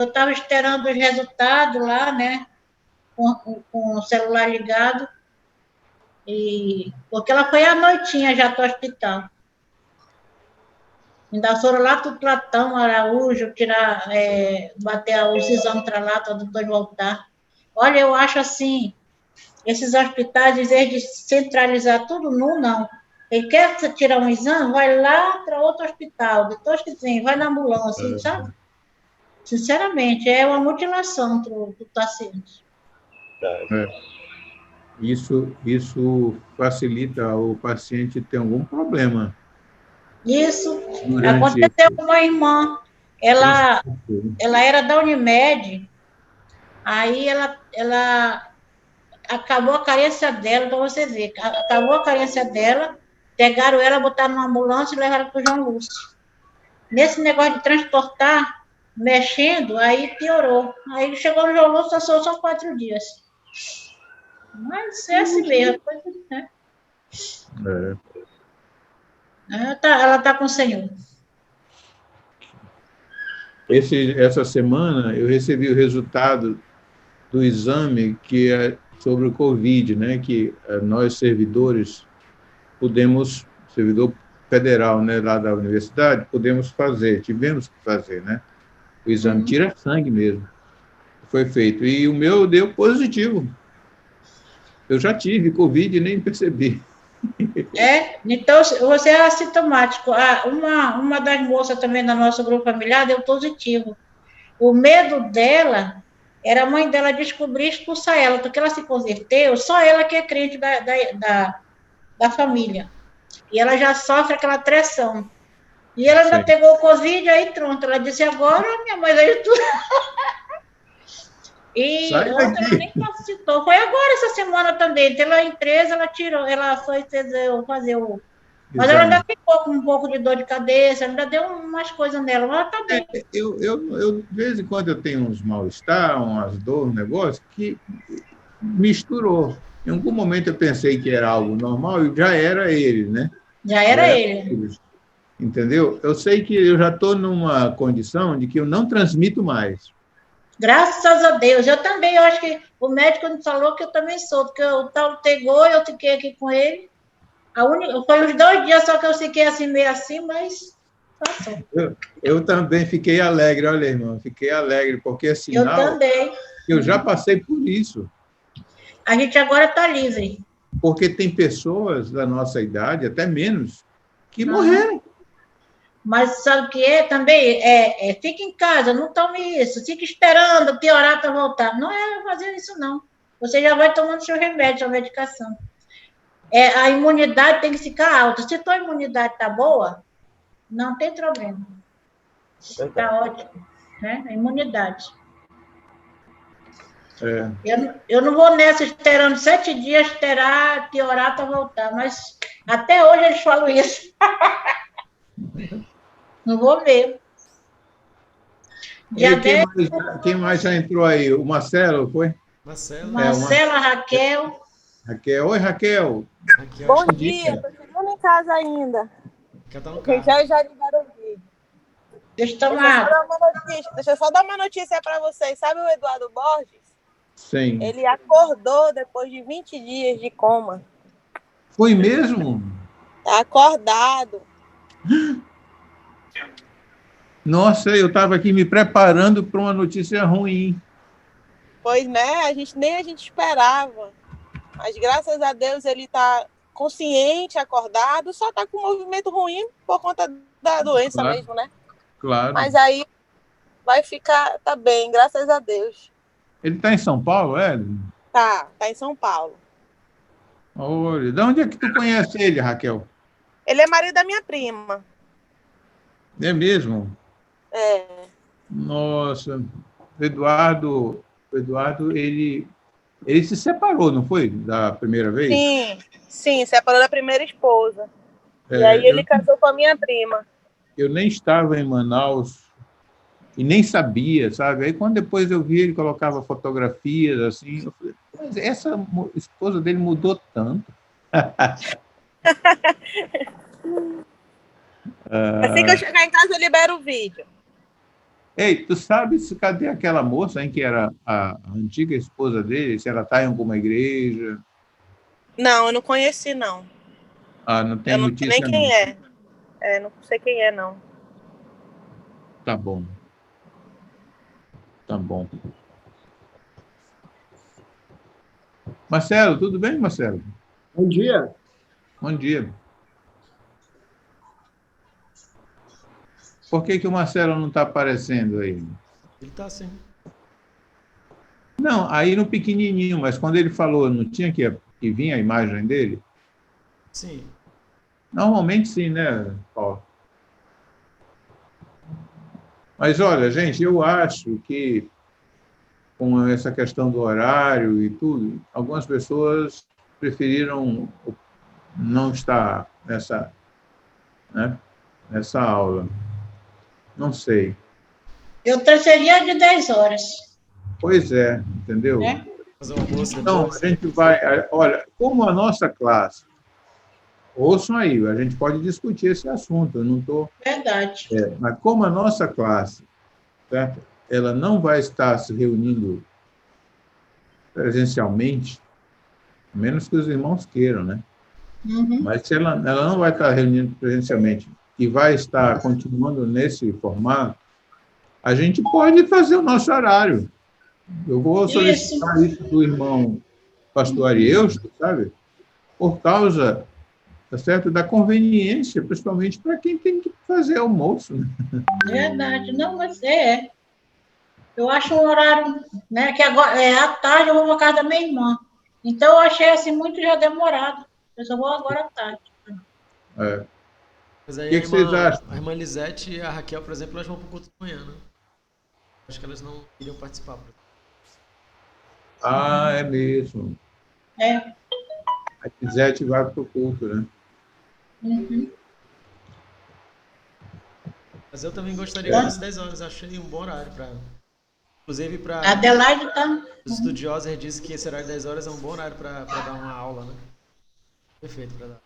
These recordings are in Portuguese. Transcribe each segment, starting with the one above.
Eu estava esperando os resultados lá, né? Com o celular ligado. Porque ela foi à noitinha já para o hospital. Ainda foram lá para o Platão Araújo, bater os exames para lá, para depois voltar. Olha, eu acho assim, esses hospitais, em vez de centralizar tudo num, não. Ele quer tirar um exame, vai lá para outro hospital. Depois que vem, vai na ambulância, sabe? Sinceramente, é uma mutilação para o paciente. Isso facilita o paciente ter algum problema. Isso. Aconteceu com uma irmã. Ela era da Unimed, aí ela acabou a carência dela, para você ver. Acabou a carência dela, pegaram ela, botaram numa ambulância e levaram para o João Lúcio. Nesse negócio de transportar, mexendo, aí piorou. Aí chegou no João Lúcio, passou só 4 dias. Mas é assim mesmo. Né? Ela está com o Senhor. Essa semana eu recebi o resultado do exame que é sobre o Covid, né? Que nós servidores servidor federal, né, lá da universidade, tivemos que fazer, né? O exame tira sangue mesmo. Foi feito. E o meu deu positivo. Eu já tive Covid e nem percebi. Então você é assintomático. Uma das moças também do nosso grupo familiar deu positivo. O medo dela era a mãe dela descobrir e expulsar ela, porque ela se converteu, só ela que é crente da família. E ela já sofre aquela pressão. E ela ainda pegou o Covid, aí pronto. Ela disse, agora minha mãe veio tudo. E ontem ela nem capacitou. Foi agora, essa semana também. Pela empresa, ela tirou, ela foi fazer o... Mas ela ainda ficou com um pouco de dor de cabeça, ainda deu umas coisas nela, mas ela está bem. De vez em quando eu tenho uns mal-estar, umas dores, um negócio que misturou. Em algum momento eu pensei que era algo normal e já era ele, né? Já era ele. Entendeu? Eu sei que eu já estou numa condição de que eu não transmito mais. Graças a Deus. Eu também, eu acho que o médico me falou que eu também sou, porque o tal pegou, eu fiquei aqui com ele. Foi uns 2 dias só que eu fiquei assim, meio assim, mas passou. Eu também fiquei alegre, olha, irmão, fiquei alegre, porque é sinal eu também. Que eu já passei por isso. A gente agora está livre. Porque tem pessoas da nossa idade, até menos, que morreram. Mas sabe o que é também? Fica em casa, não tome isso. Fica esperando piorar para voltar. Não é fazer isso, não. Você já vai tomando seu remédio, sua medicação. A imunidade tem que ficar alta. Se a tua imunidade está boa, não tem problema. Está ótimo. Né? A imunidade. Eu não vou nessa esperando 7 dias esperar piorar para voltar. Mas até hoje eles falam isso. Não vou ver. Quem mais já entrou aí? O Marcelo, foi? Marcela, Raquel. Raquel. Oi, Raquel. Bom dia, tô chegando em casa ainda. Já ligaram o vídeo. Deixa eu só dar uma notícia para vocês. Sabe o Eduardo Borges? Sim. Ele acordou depois de 20 dias de coma. Foi mesmo? Tá acordado. Nossa, eu estava aqui me preparando para uma notícia ruim. Pois, né? Nem a gente esperava. Mas, graças a Deus, ele está consciente, acordado, só está com um movimento ruim por conta da doença mesmo, né? Claro. Mas aí vai ficar, tá bem, graças a Deus. Ele está em São Paulo, é? Tá em São Paulo. Olha, de onde é que tu conhece ele, Raquel? Ele é marido da minha prima. É mesmo? É. Nossa, o Eduardo, ele se separou, não foi? Da primeira vez? Sim, separou da primeira esposa. E aí ele casou com a minha prima. Eu nem estava em Manaus e nem sabia, sabe? Aí quando depois eu vi, ele colocava fotografias assim, eu falei, mas essa esposa dele mudou tanto. Assim que eu chegar em casa, eu libero o vídeo. Ei, tu sabes cadê aquela moça, hein, que era a antiga esposa dele? Se ela está em alguma igreja? Não, eu não conheci, não. Ah, não tem Eu não sei nem notícia, quem não. é. Não sei quem é, não. Tá bom. Tá bom. Marcelo, tudo bem, Marcelo? Bom dia. Bom dia. Por que o Marcelo não está aparecendo aí? Ele está sim. Não, aí no pequenininho, mas quando ele falou, não tinha que vir a imagem dele? Sim. Normalmente sim, né, Paulo? Mas olha, gente, eu acho que com essa questão do horário e tudo, algumas pessoas preferiram não estar nessa, né, nessa aula. Não sei. Eu transferia de 10 horas. Pois é, entendeu? Né? Fazer um almoço Então, depois. a gente vai... Olha, como a nossa classe... Ouçam aí, a gente pode discutir esse assunto, eu não estou... Verdade. Mas como a nossa classe, certo? Ela não vai estar se reunindo presencialmente, a menos que os irmãos queiram, né? Uhum. Mas se ela não vai estar reunindo presencialmente e vai estar continuando nesse formato, a gente pode fazer o nosso horário. Eu vou solicitar isso do irmão pastor Arieusto, sabe? Por causa, tá certo, da conveniência, principalmente para quem tem que fazer almoço. Né? Verdade. Não, mas eu acho um horário, né, que agora, à tarde eu vou para casa da minha irmã. Então, eu achei assim muito já demorado. Eu só vou agora à tarde. É. Mas aí O que vocês acham? a irmã Lisete e a Raquel, por exemplo, elas vão para o culto de manhã, né? Acho que elas não iriam participar. Ah, é mesmo. É. A Gisete vai para o culto, né? Uhum. Mas eu também gostaria que fosse 10 horas. Achei um bom horário para... Inclusive, para... A Adelaide está... Os estudiosos dizem que esse horário de 10 horas é um bom horário para dar uma aula, né? Perfeito para dar.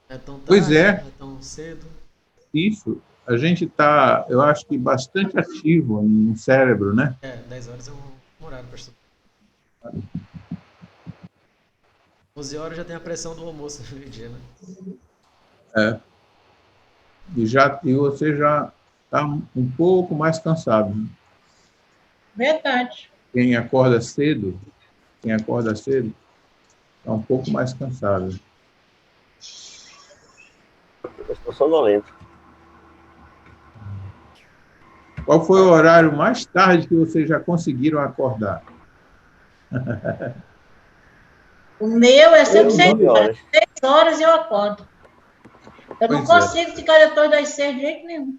Não é tão tarde, Pois é. Não é tão cedo. Isso. A gente está, eu acho que, bastante ativo no cérebro, né? 10 horas é um horário para estudar. 11 horas já tem a pressão do almoço no dia, né? É. E você já está um pouco mais cansado. Né? Verdade. Quem acorda cedo está um pouco mais cansado. Eu estou sonolento. Qual foi o horário mais tarde que vocês já conseguiram acordar? O meu é sempre 6 9 horas. 6 horas eu acordo. Eu não consigo ficar depois das 6 de jeito nenhum.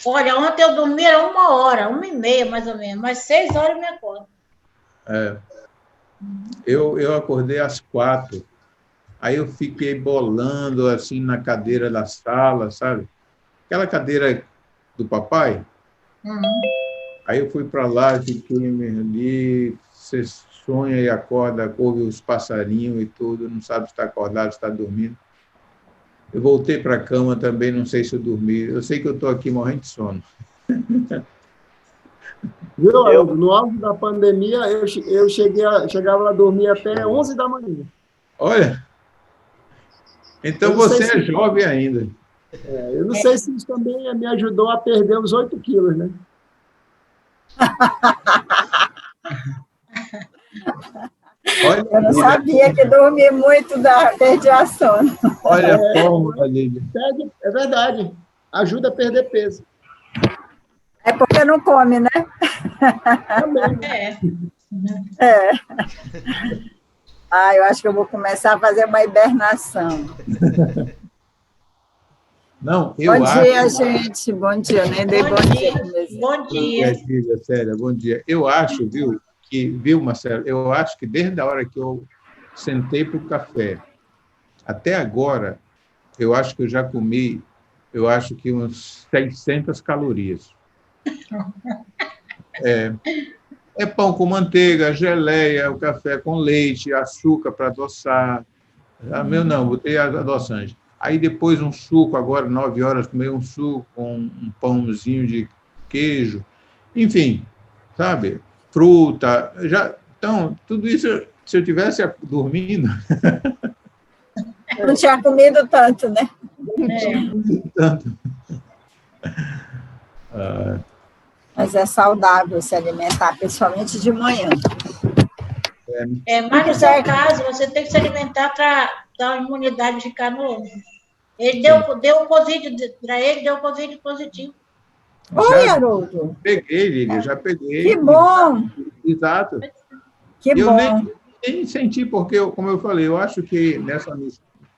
Olha, ontem eu dormi era 1 hora, 1h30 mais ou menos, mas 6 horas eu me acordo. É. Eu acordei às 4. Aí eu fiquei bolando assim na cadeira da sala, sabe? Aquela cadeira do papai. Uhum. Aí eu fui para lá, fiquei ali, você sonha e acorda, ouve os passarinhos e tudo, não sabe se está acordado, se está dormindo. Eu voltei para a cama também, não sei se eu dormi. Eu sei que eu estou aqui morrendo de sono. Viu, Aldo? No auge da pandemia, eu chegava a dormir até 11 da manhã. Olha, então você é jovem ainda. Eu não sei se isso também me ajudou a perder os 8 quilos, né? Olha, eu não sabia que dormir muito perdia a sono. Olha a fórmula, Lídia. É verdade. Ajuda a perder peso. É porque não come, né? Também. Eu acho que eu vou começar a fazer uma hibernação. Não, eu bom acho... dia, gente. Bom dia. Nem dei bom dia. Bom dia. Célia, bom dia. Eu acho, viu, Marcelo? Eu acho que desde a hora que eu sentei para o café até agora, eu acho que eu já comi, eu acho que uns 600 calorias. É pão com manteiga, geleia, o café com leite, açúcar para adoçar. Meu não, botei adoçante. Aí depois um suco, agora 9 horas, comi um suco com um pãozinho de queijo, enfim, sabe? Fruta, então, tudo isso, se eu tivesse dormindo... Não tinha comido tanto, né? tanto. Mas é saudável se alimentar, principalmente de manhã. Mas no seu caso, você tem que se alimentar para dar uma imunidade ficar novo. Ele deu um Covid para ele, deu um Covid positivo. Oi, Haroldo. Peguei, Lili, já peguei. Que bom! Exato. Que eu bom! Nem senti, porque, como eu falei, eu acho que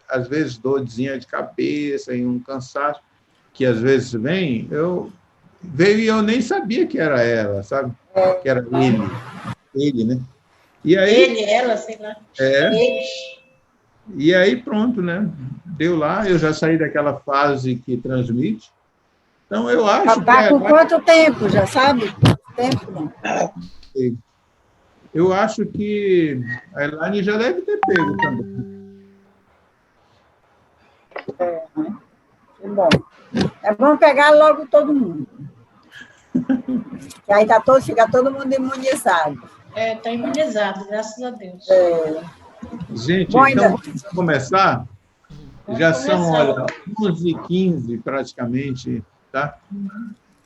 às vezes, dorzinha de cabeça e um cansaço, que às vezes veio e eu nem sabia que era ela, sabe? Que era ele, né? E aí, ele, ela, sei lá. Eles. E aí pronto, né? Deu lá, eu já saí daquela fase que transmite. Então, eu acho Está com quanto tempo, já sabe? Tempo, não? Eu acho que a Elaine já deve ter pego também. Que bom. É bom pegar logo todo mundo. E aí fica todo mundo imunizado. Está imunizado, graças a Deus. Gente, bom, então, vamos começar? Já são, olha, começar. 11h15 praticamente, tá?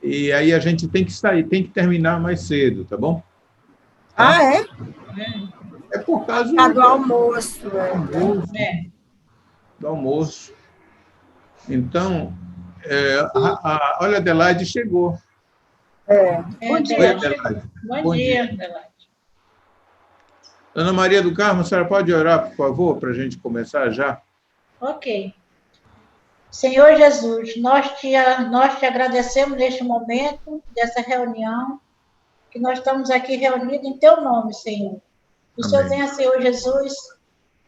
E aí a gente tem que sair, tem que terminar mais cedo, tá bom? Ah, é? É por causa do almoço. Do almoço. Então, olha, a Adelaide chegou. Bom dia. Oi, Adelaide. Bom dia, Adelaide. Ana Maria do Carmo, a senhora pode orar, por favor, para a gente começar já? Ok. Senhor Jesus, nós te agradecemos neste momento, dessa reunião, que nós estamos aqui reunidos em teu nome, Senhor. Que o Senhor venha, Senhor Jesus,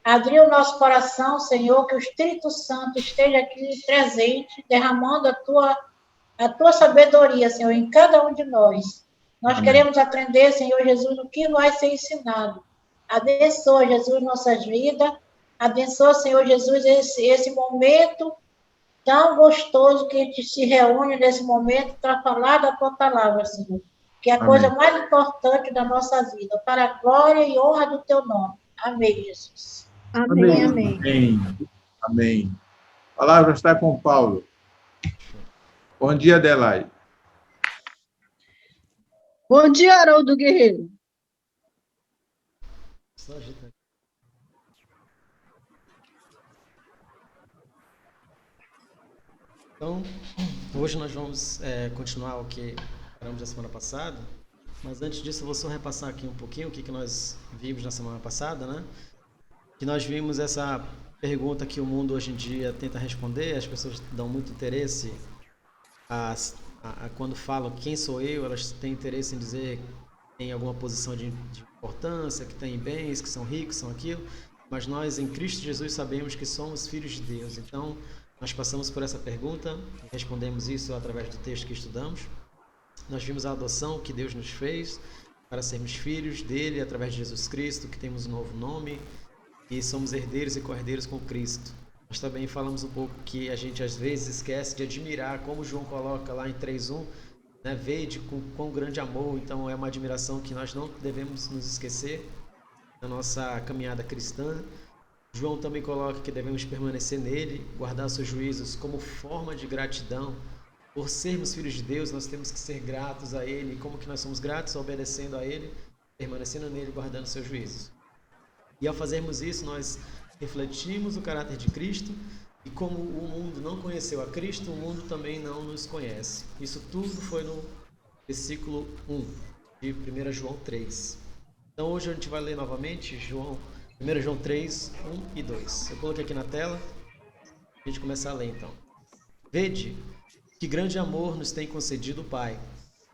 abrir o nosso coração, Senhor, que o Espírito Santo esteja aqui presente, derramando a tua sabedoria, Senhor, em cada um de nós. Nós queremos aprender, Senhor Jesus, o que vai ser ensinado. Abençoa, Jesus, nossas vidas. Abençoa, Senhor Jesus, esse momento tão gostoso que a gente se reúne nesse momento para falar da tua palavra, Senhor. Que é a coisa mais importante da nossa vida, para a glória e honra do teu nome. Amém, Jesus. Amém. A palavra está com Paulo. Bom dia, Adelaide. Bom dia, Haroldo Guerreiro. Então, hoje nós vamos continuar o que paramos na semana passada, mas antes disso eu vou só repassar aqui um pouquinho o que nós vimos na semana passada, né? Que nós vimos essa pergunta que o mundo hoje em dia tenta responder, as pessoas dão muito interesse quando falam quem sou eu, elas têm interesse em dizer que tem alguma posição de importância, que tem bens, que são ricos, são aquilo, mas nós em Cristo Jesus sabemos que somos filhos de Deus. Então, nós passamos por essa pergunta, respondemos isso através do texto que estudamos. Nós vimos a adoção que Deus nos fez para sermos filhos dele através de Jesus Cristo, que temos um novo nome e somos herdeiros e co-herdeiros com Cristo. Nós também falamos um pouco que a gente às vezes esquece de admirar, como João coloca lá em 3:1, né? Vede com quão grande amor. Então é uma admiração que nós não devemos nos esquecer na nossa caminhada cristã. João também coloca que devemos permanecer nele, guardar os seus juízos como forma de gratidão. Por sermos filhos de Deus, nós temos que ser gratos a ele. Como que nós somos gratos? Obedecendo a ele, permanecendo nele, guardando os seus juízos. E ao fazermos isso, nós refletimos o caráter de Cristo, e como o mundo não conheceu a Cristo, o mundo também não nos conhece. Isso tudo foi no versículo 1 de 1 João 3. Então hoje a gente vai ler novamente 1 João 3, 1 e 2. Eu coloquei aqui na tela, a gente começar a ler então. Vede que grande amor nos tem concedido o Pai,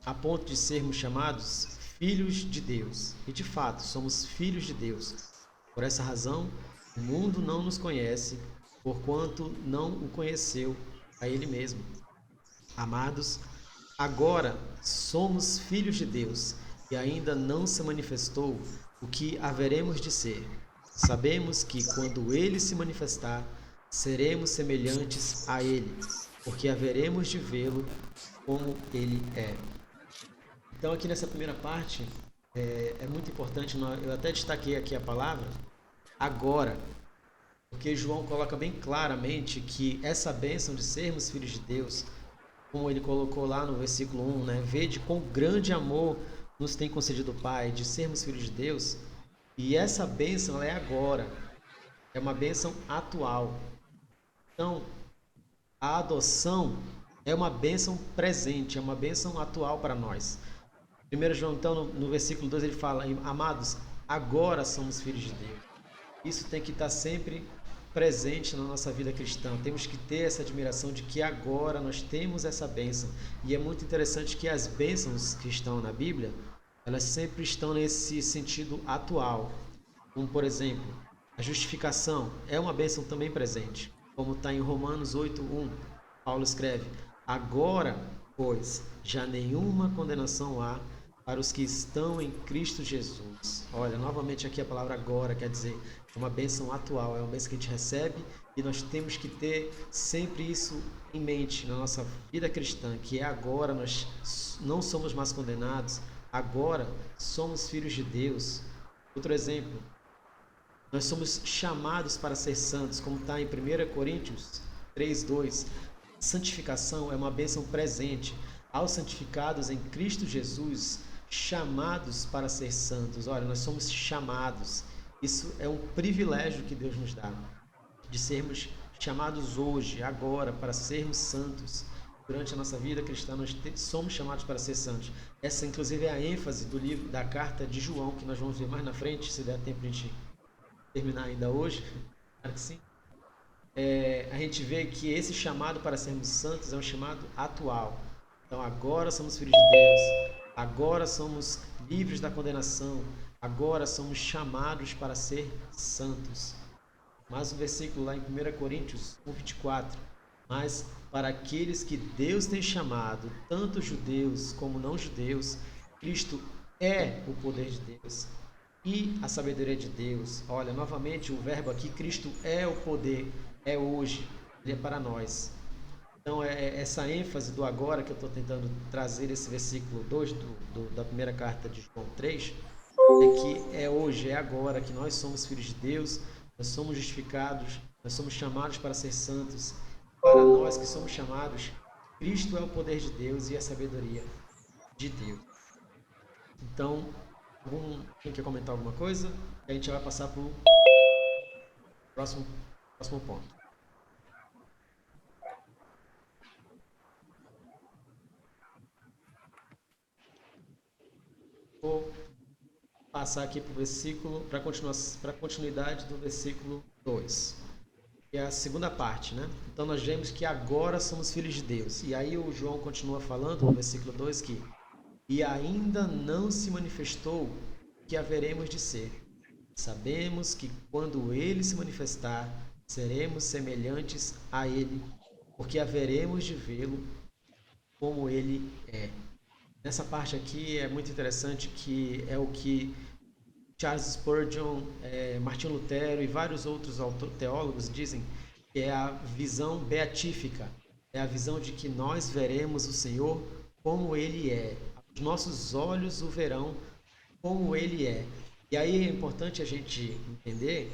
a ponto de sermos chamados filhos de Deus. E de fato, somos filhos de Deus. Por essa razão, o mundo não nos conhece, porquanto não o conheceu a Ele mesmo. Amados, agora somos filhos de Deus, e ainda não se manifestou o que haveremos de ser. Sabemos que quando Ele se manifestar, seremos semelhantes a Ele, porque haveremos de vê-lo como Ele é. Então, aqui nessa primeira parte, é muito importante, eu até destaquei aqui a palavra agora, porque João coloca bem claramente que essa bênção de sermos filhos de Deus, como ele colocou lá no versículo 1, né? Vede com grande amor nos tem concedido o Pai, de sermos filhos de Deus, e essa bênção ela é agora, é uma bênção atual. Então, a adoção é uma bênção presente, é uma bênção atual para nós. 1 João, então, no versículo 2, ele fala: amados, agora somos filhos de Deus. Isso tem que estar sempre presente na nossa vida cristã. Temos que ter essa admiração de que agora nós temos essa bênção. E é muito interessante que as bênçãos que estão na Bíblia, elas sempre estão nesse sentido atual. Como, por exemplo, a justificação é uma bênção também presente. Como está em Romanos 8:1, Paulo escreve: agora, pois, já nenhuma condenação há para os que estão em Cristo Jesus. Olha, novamente aqui a palavra agora quer dizer é uma bênção atual, é uma bênção que a gente recebe e nós temos que ter sempre isso em mente na nossa vida cristã, que é agora, nós não somos mais condenados, agora somos filhos de Deus. Outro exemplo, nós somos chamados para ser santos, como está em 1 Coríntios 3:2. Santificação é uma bênção presente aos santificados em Cristo Jesus, chamados para ser santos. Olha, nós somos chamados. Isso é um privilégio que Deus nos dá, de sermos chamados hoje, agora, para sermos santos. Durante a nossa vida cristã, nós somos chamados para ser santos. Essa, inclusive, é a ênfase do livro, da carta de João, que nós vamos ver mais na frente, se der tempo de a gente terminar ainda hoje. Claro que sim. A gente vê que esse chamado para sermos santos é um chamado atual. Então, agora somos filhos de Deus, agora somos livres da condenação, agora somos chamados para ser santos. Mais um versículo lá em 1 Coríntios 1:24. Mas para aqueles que Deus tem chamado, tanto judeus como não judeus, Cristo é o poder de Deus e a sabedoria de Deus. Olha, novamente o verbo aqui, Cristo é o poder, é hoje, ele é para nós. Então, essa ênfase do agora que eu estou tentando trazer esse versículo 2 da primeira carta de João 3, é que é hoje, é agora que nós somos filhos de Deus, nós somos justificados, nós somos chamados para ser santos. Para nós que somos chamados, Cristo é o poder de Deus e a sabedoria de Deus. Então, quem quer comentar alguma coisa? A gente vai passar para o próximo ponto. Vou passar aqui para o versículo, para a continuidade do versículo 2, que é a segunda parte, né? Então nós vemos que agora somos filhos de Deus. E aí o João continua falando no versículo 2 que e ainda não se manifestou que haveremos de ser. Sabemos que quando ele se manifestar, seremos semelhantes a ele, porque haveremos de vê-lo como ele é. Nessa parte aqui é muito interessante, que é o que Charles Spurgeon, Martinho Lutero e vários outros teólogos dizem, que é a visão beatífica. É a visão de que nós veremos o Senhor como ele é. Os nossos olhos o verão como ele é. E aí é importante a gente entender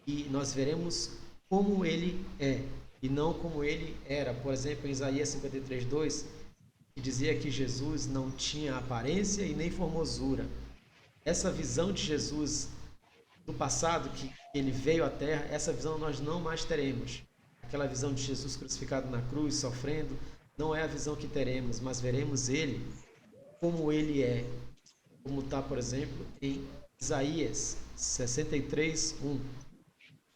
que nós veremos como ele é e não como ele era. Por exemplo, em Isaías 53:2, que dizia que Jesus não tinha aparência e nem formosura. Essa visão de Jesus do passado, que ele veio à Terra, essa visão nós não mais teremos. Aquela visão de Jesus crucificado na cruz, sofrendo, não é a visão que teremos, mas veremos ele como ele é. Como está, por exemplo, em Isaías 63:1.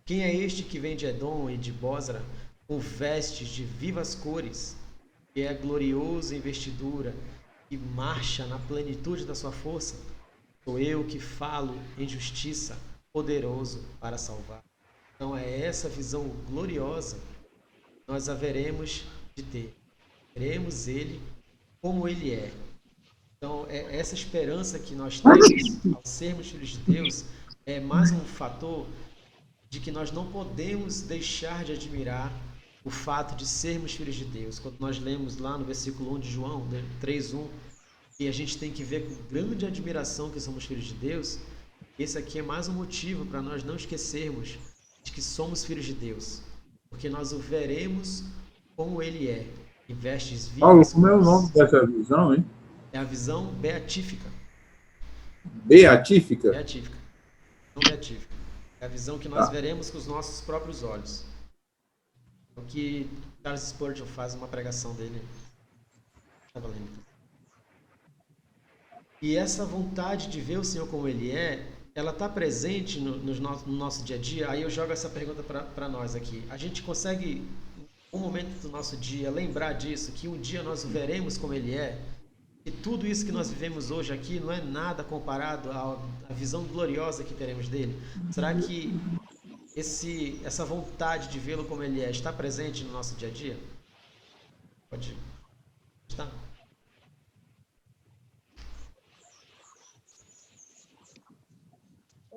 Quem é este que vem de Edom e de Bósra, com vestes de vivas cores, que é glorioso em vestidura e marcha na plenitude da sua força? Sou eu que falo em justiça, poderoso para salvar. Então é essa visão gloriosa nós haveremos de ter. Veremos ele como ele é. Então essa esperança que nós temos ao sermos filhos de Deus é mais um fator de que nós não podemos deixar de admirar o fato de sermos filhos de Deus. Quando nós lemos lá no versículo 1 de João 3:1, e a gente tem que ver com grande admiração que somos filhos de Deus, esse aqui é mais um motivo para nós não esquecermos de que somos filhos de Deus, porque nós o veremos como ele é, em vestes Paulo, vivas. como é o nome dessa visão, hein? É a visão beatífica. Beatífica? Beatífica. Não beatífica. É a visão que nós veremos com os nossos próprios olhos. O que Charles Spurgeon faz uma pregação dele. Estava lendo. E essa vontade de ver o Senhor como ele é, ela está presente no nosso dia a dia. Aí eu jogo essa pergunta para nós aqui. A gente consegue, um momento do nosso dia, lembrar disso, que um dia nós o veremos como ele é? E tudo isso que nós vivemos hoje aqui não é nada comparado à visão gloriosa que teremos dele? Será que essa vontade de vê-lo como ele é está presente no nosso dia a dia? Pode estar.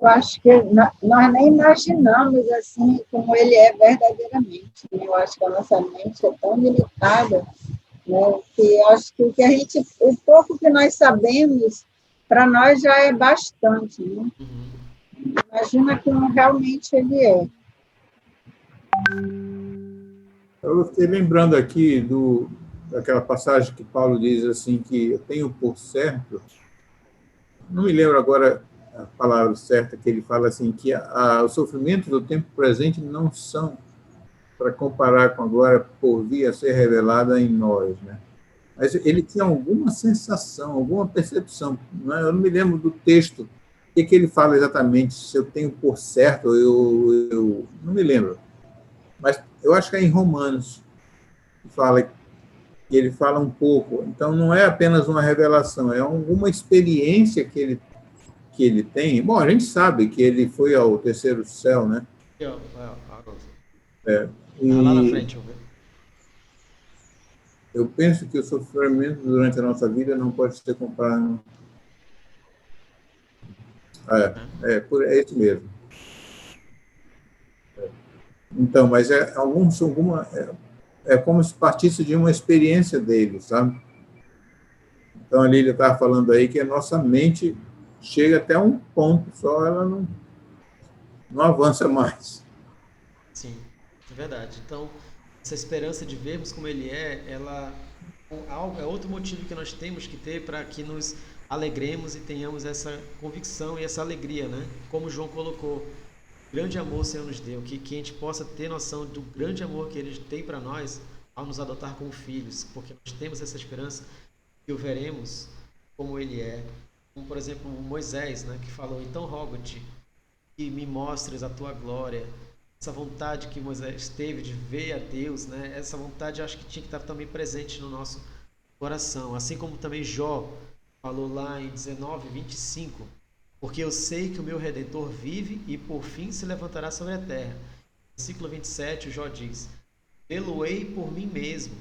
Eu acho que nós nem imaginamos assim como ele é verdadeiramente. Né? Eu acho que a nossa mente é tão limitada, né, que eu acho que o pouco que nós sabemos, para nós já é bastante. Né? Imagina como realmente ele é. Eu fiquei lembrando aqui daquela passagem que Paulo diz assim, que eu tenho por certo, não me lembro agora a palavra certa, que ele fala assim, que os sofrimentos do tempo presente não são para comparar com a glória por vir a ser revelada em nós, né? Mas ele tinha alguma sensação, alguma percepção, né? Eu não me lembro do texto, o que ele fala exatamente, se eu tenho por certo, eu não me lembro. Mas eu acho que é em Romanos, que ele fala um pouco. Então, não é apenas uma revelação, é alguma experiência que ele tem. Bom, a gente sabe que ele foi ao terceiro céu, né? Lá na frente, eu ver. Eu penso que o sofrimento durante a nossa vida não pode ser comparado. É isso mesmo. Então, mas é como se partisse de uma experiência dele, sabe? Então, ali ele estava falando aí que a nossa mente chega até um ponto, só ela não avança mais. Sim, é verdade. Então, essa esperança de vermos como ele é outro motivo que nós temos que ter para que nos alegremos e tenhamos essa convicção e essa alegria, né? Como João colocou, grande amor o Senhor nos deu, que a gente possa ter noção do grande amor que ele tem para nós ao nos adotar como filhos, porque nós temos essa esperança que o veremos como ele é. Como, por exemplo, Moisés, né, que falou, então rogo-te que me mostres a tua glória. Essa vontade que Moisés teve de ver a Deus, né, essa vontade acho que tinha que estar também presente no nosso coração. Assim como também Jó falou lá em 19:25, porque eu sei que o meu Redentor vive e por fim se levantará sobre a terra. Versículo 27, o Jó diz, vê-lo-ei por mim mesmo,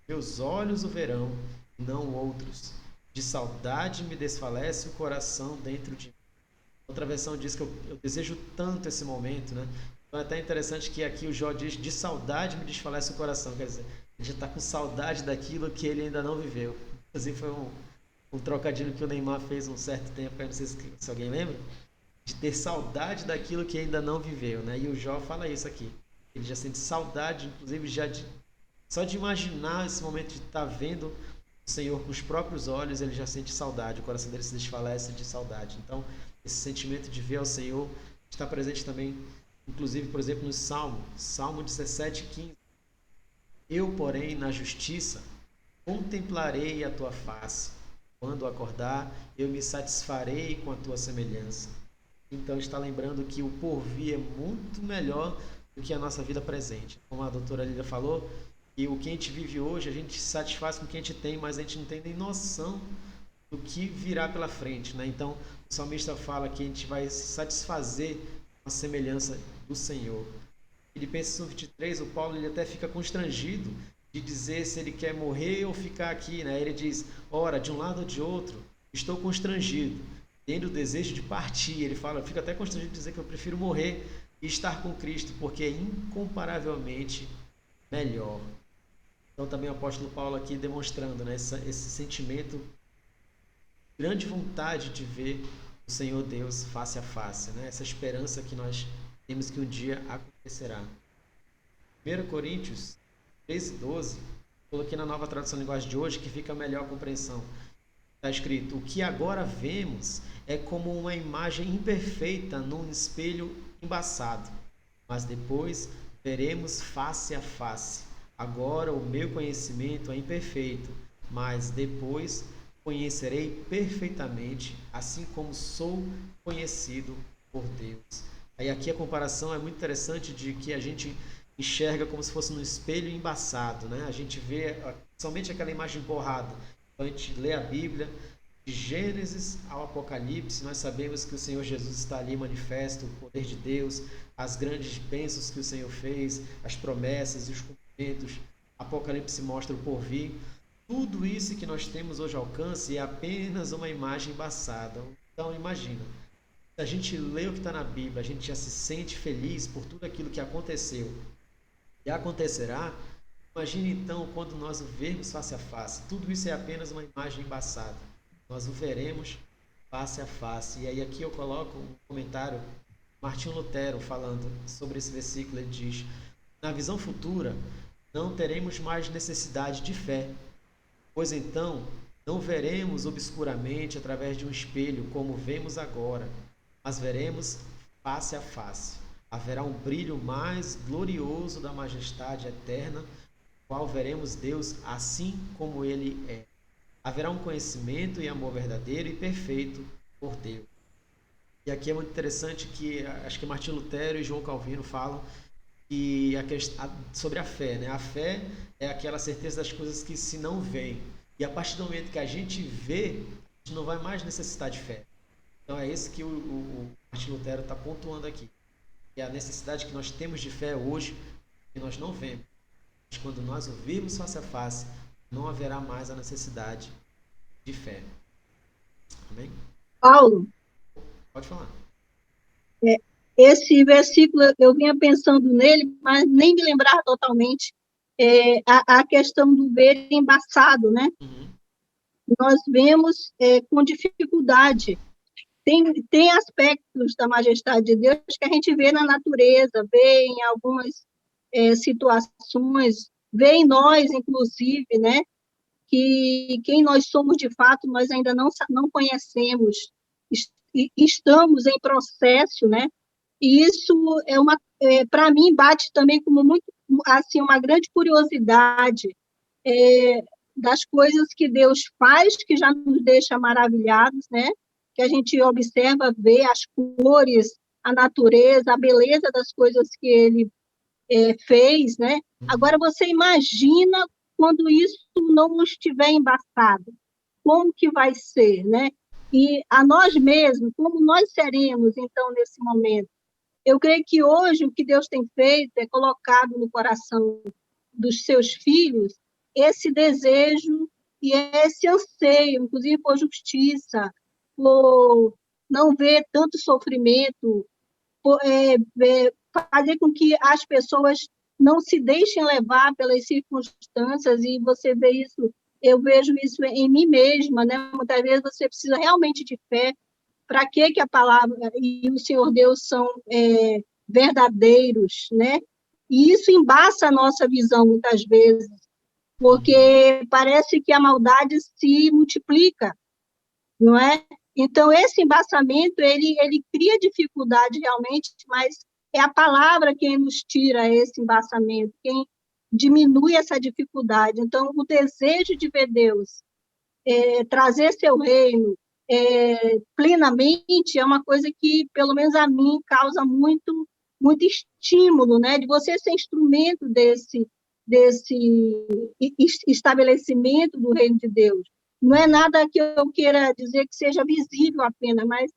meus olhos o verão, e não outros. De saudade me desfalece o coração dentro de mim. Outra versão diz que eu desejo tanto esse momento, né? Então é até interessante que aqui o Jó diz, de saudade me desfalece o coração. Quer dizer, ele já está com saudade daquilo que ele ainda não viveu. Assim foi um trocadilho que o Neymar fez um certo tempo, não sei se alguém lembra, de ter saudade daquilo que ainda não viveu, né? E o Jó fala isso aqui. Ele já sente saudade, inclusive só de imaginar esse momento de estar vendo o Senhor com os próprios olhos, ele já sente saudade, o coração dele se desfalece de saudade. Então, esse sentimento de ver ao Senhor está presente também, inclusive, por exemplo, no Salmo 17:15. Eu, porém, na justiça, contemplarei a tua face. Quando acordar, eu me satisfarei com a tua semelhança. Então, está lembrando que o porvir é muito melhor do que a nossa vida presente. Como a doutora Lília falou, e o que a gente vive hoje, a gente se satisfaz com o que a gente tem, mas a gente não tem nem noção do que virá pela frente, né? Então, o salmista fala que a gente vai se satisfazer com a semelhança do Senhor. Filipenses 1:23, o Paulo ele até fica constrangido de dizer se ele quer morrer ou ficar aqui, né? Ele diz, ora, de um lado ou de outro, estou constrangido, tendo o desejo de partir. Ele fala, eu fico até constrangido de dizer que eu prefiro morrer e estar com Cristo, porque é incomparavelmente melhor. Então também o apóstolo Paulo aqui demonstrando, né, esse sentimento grande vontade de ver o Senhor Deus face a face, né? Essa esperança que nós temos que um dia acontecerá. 1 Coríntios 13:12, coloquei na Nova Tradução de Linguagem de hoje, que fica a melhor compreensão. Está escrito: o que agora vemos é como uma imagem imperfeita num espelho embaçado, mas depois veremos face a face. Agora o meu conhecimento é imperfeito, mas depois conhecerei perfeitamente, assim como sou conhecido por Deus. Aí aqui a comparação é muito interessante, de que a gente enxerga como se fosse num espelho embaçado, né? A gente vê somente aquela imagem borrada. Então a gente lê a Bíblia, de Gênesis ao Apocalipse, nós sabemos que o Senhor Jesus está ali manifesto, o poder de Deus, as grandes bênçãos que o Senhor fez, as promessas e os cumprimentos. Apocalipse mostra o porvir. Tudo isso que nós temos hoje ao alcance é apenas uma imagem embaçada. Então imagina, se a gente lê o que está na Bíblia, a gente já se sente feliz por tudo aquilo que aconteceu e acontecerá. Imagine então quando nós o vermos face a face. Tudo isso é apenas uma imagem embaçada. Nós o veremos face a face. E aí aqui eu coloco um comentário, Martinho Lutero falando sobre esse versículo. Ele diz: na visão futura não teremos mais necessidade de fé, pois então não veremos obscuramente através de um espelho como vemos agora, mas veremos face a face. Haverá um brilho mais glorioso da majestade eterna, qual veremos Deus assim como Ele é. Haverá um conhecimento e amor verdadeiro e perfeito por Deus. E aqui é muito interessante que acho que Martinho Lutero e João Calvino falam que sobre a fé, né? A fé é aquela certeza das coisas que se não veem. E a partir do momento que a gente vê, a gente não vai mais necessitar de fé. Então é isso que o Martinho Lutero está pontuando aqui. Que é a necessidade que nós temos de fé hoje, que nós não vemos. Mas quando nós o virmos face a face, não haverá mais a necessidade de fé. Amém? Paulo, Pode falar. esse versículo eu vinha pensando nele, mas nem me lembrava totalmente. A questão do ver embaçado, né? Uhum. Nós vemos com dificuldade. Tem aspectos da majestade de Deus que a gente vê na natureza, vê em algumas situações, vê em nós, inclusive, né? Que quem nós somos de fato, nós ainda não conhecemos, estamos em processo, né? E isso para mim, bate também como muito, assim, uma grande curiosidade das coisas que Deus faz, que já nos deixa maravilhados, né? Que a gente observa, vê as cores, a natureza, a beleza das coisas que Ele fez, né? Agora, você imagina quando isso não estiver embaçado, como que vai ser, né? E a nós mesmos, como nós seremos, então, nesse momento? Eu creio que hoje o que Deus tem feito é colocado no coração dos seus filhos esse desejo e esse anseio, inclusive por justiça, por não ver tanto sofrimento, por fazer com que as pessoas não se deixem levar pelas circunstâncias, e você vê isso, eu vejo isso em mim mesma, né? Muitas vezes você precisa realmente de fé. Para que a palavra e o Senhor Deus são verdadeiros, né? E isso embaça a nossa visão muitas vezes, porque parece que a maldade se multiplica, não é? Então, esse embaçamento, ele cria dificuldade realmente, mas é a palavra quem nos tira esse embaçamento, quem diminui essa dificuldade. Então, o desejo de ver Deus, trazer seu reino plenamente, é uma coisa que, pelo menos a mim, causa muito, muito estímulo, né? De você ser instrumento desse estabelecimento do reino de Deus. Não é nada que eu queira dizer que seja visível apenas, mas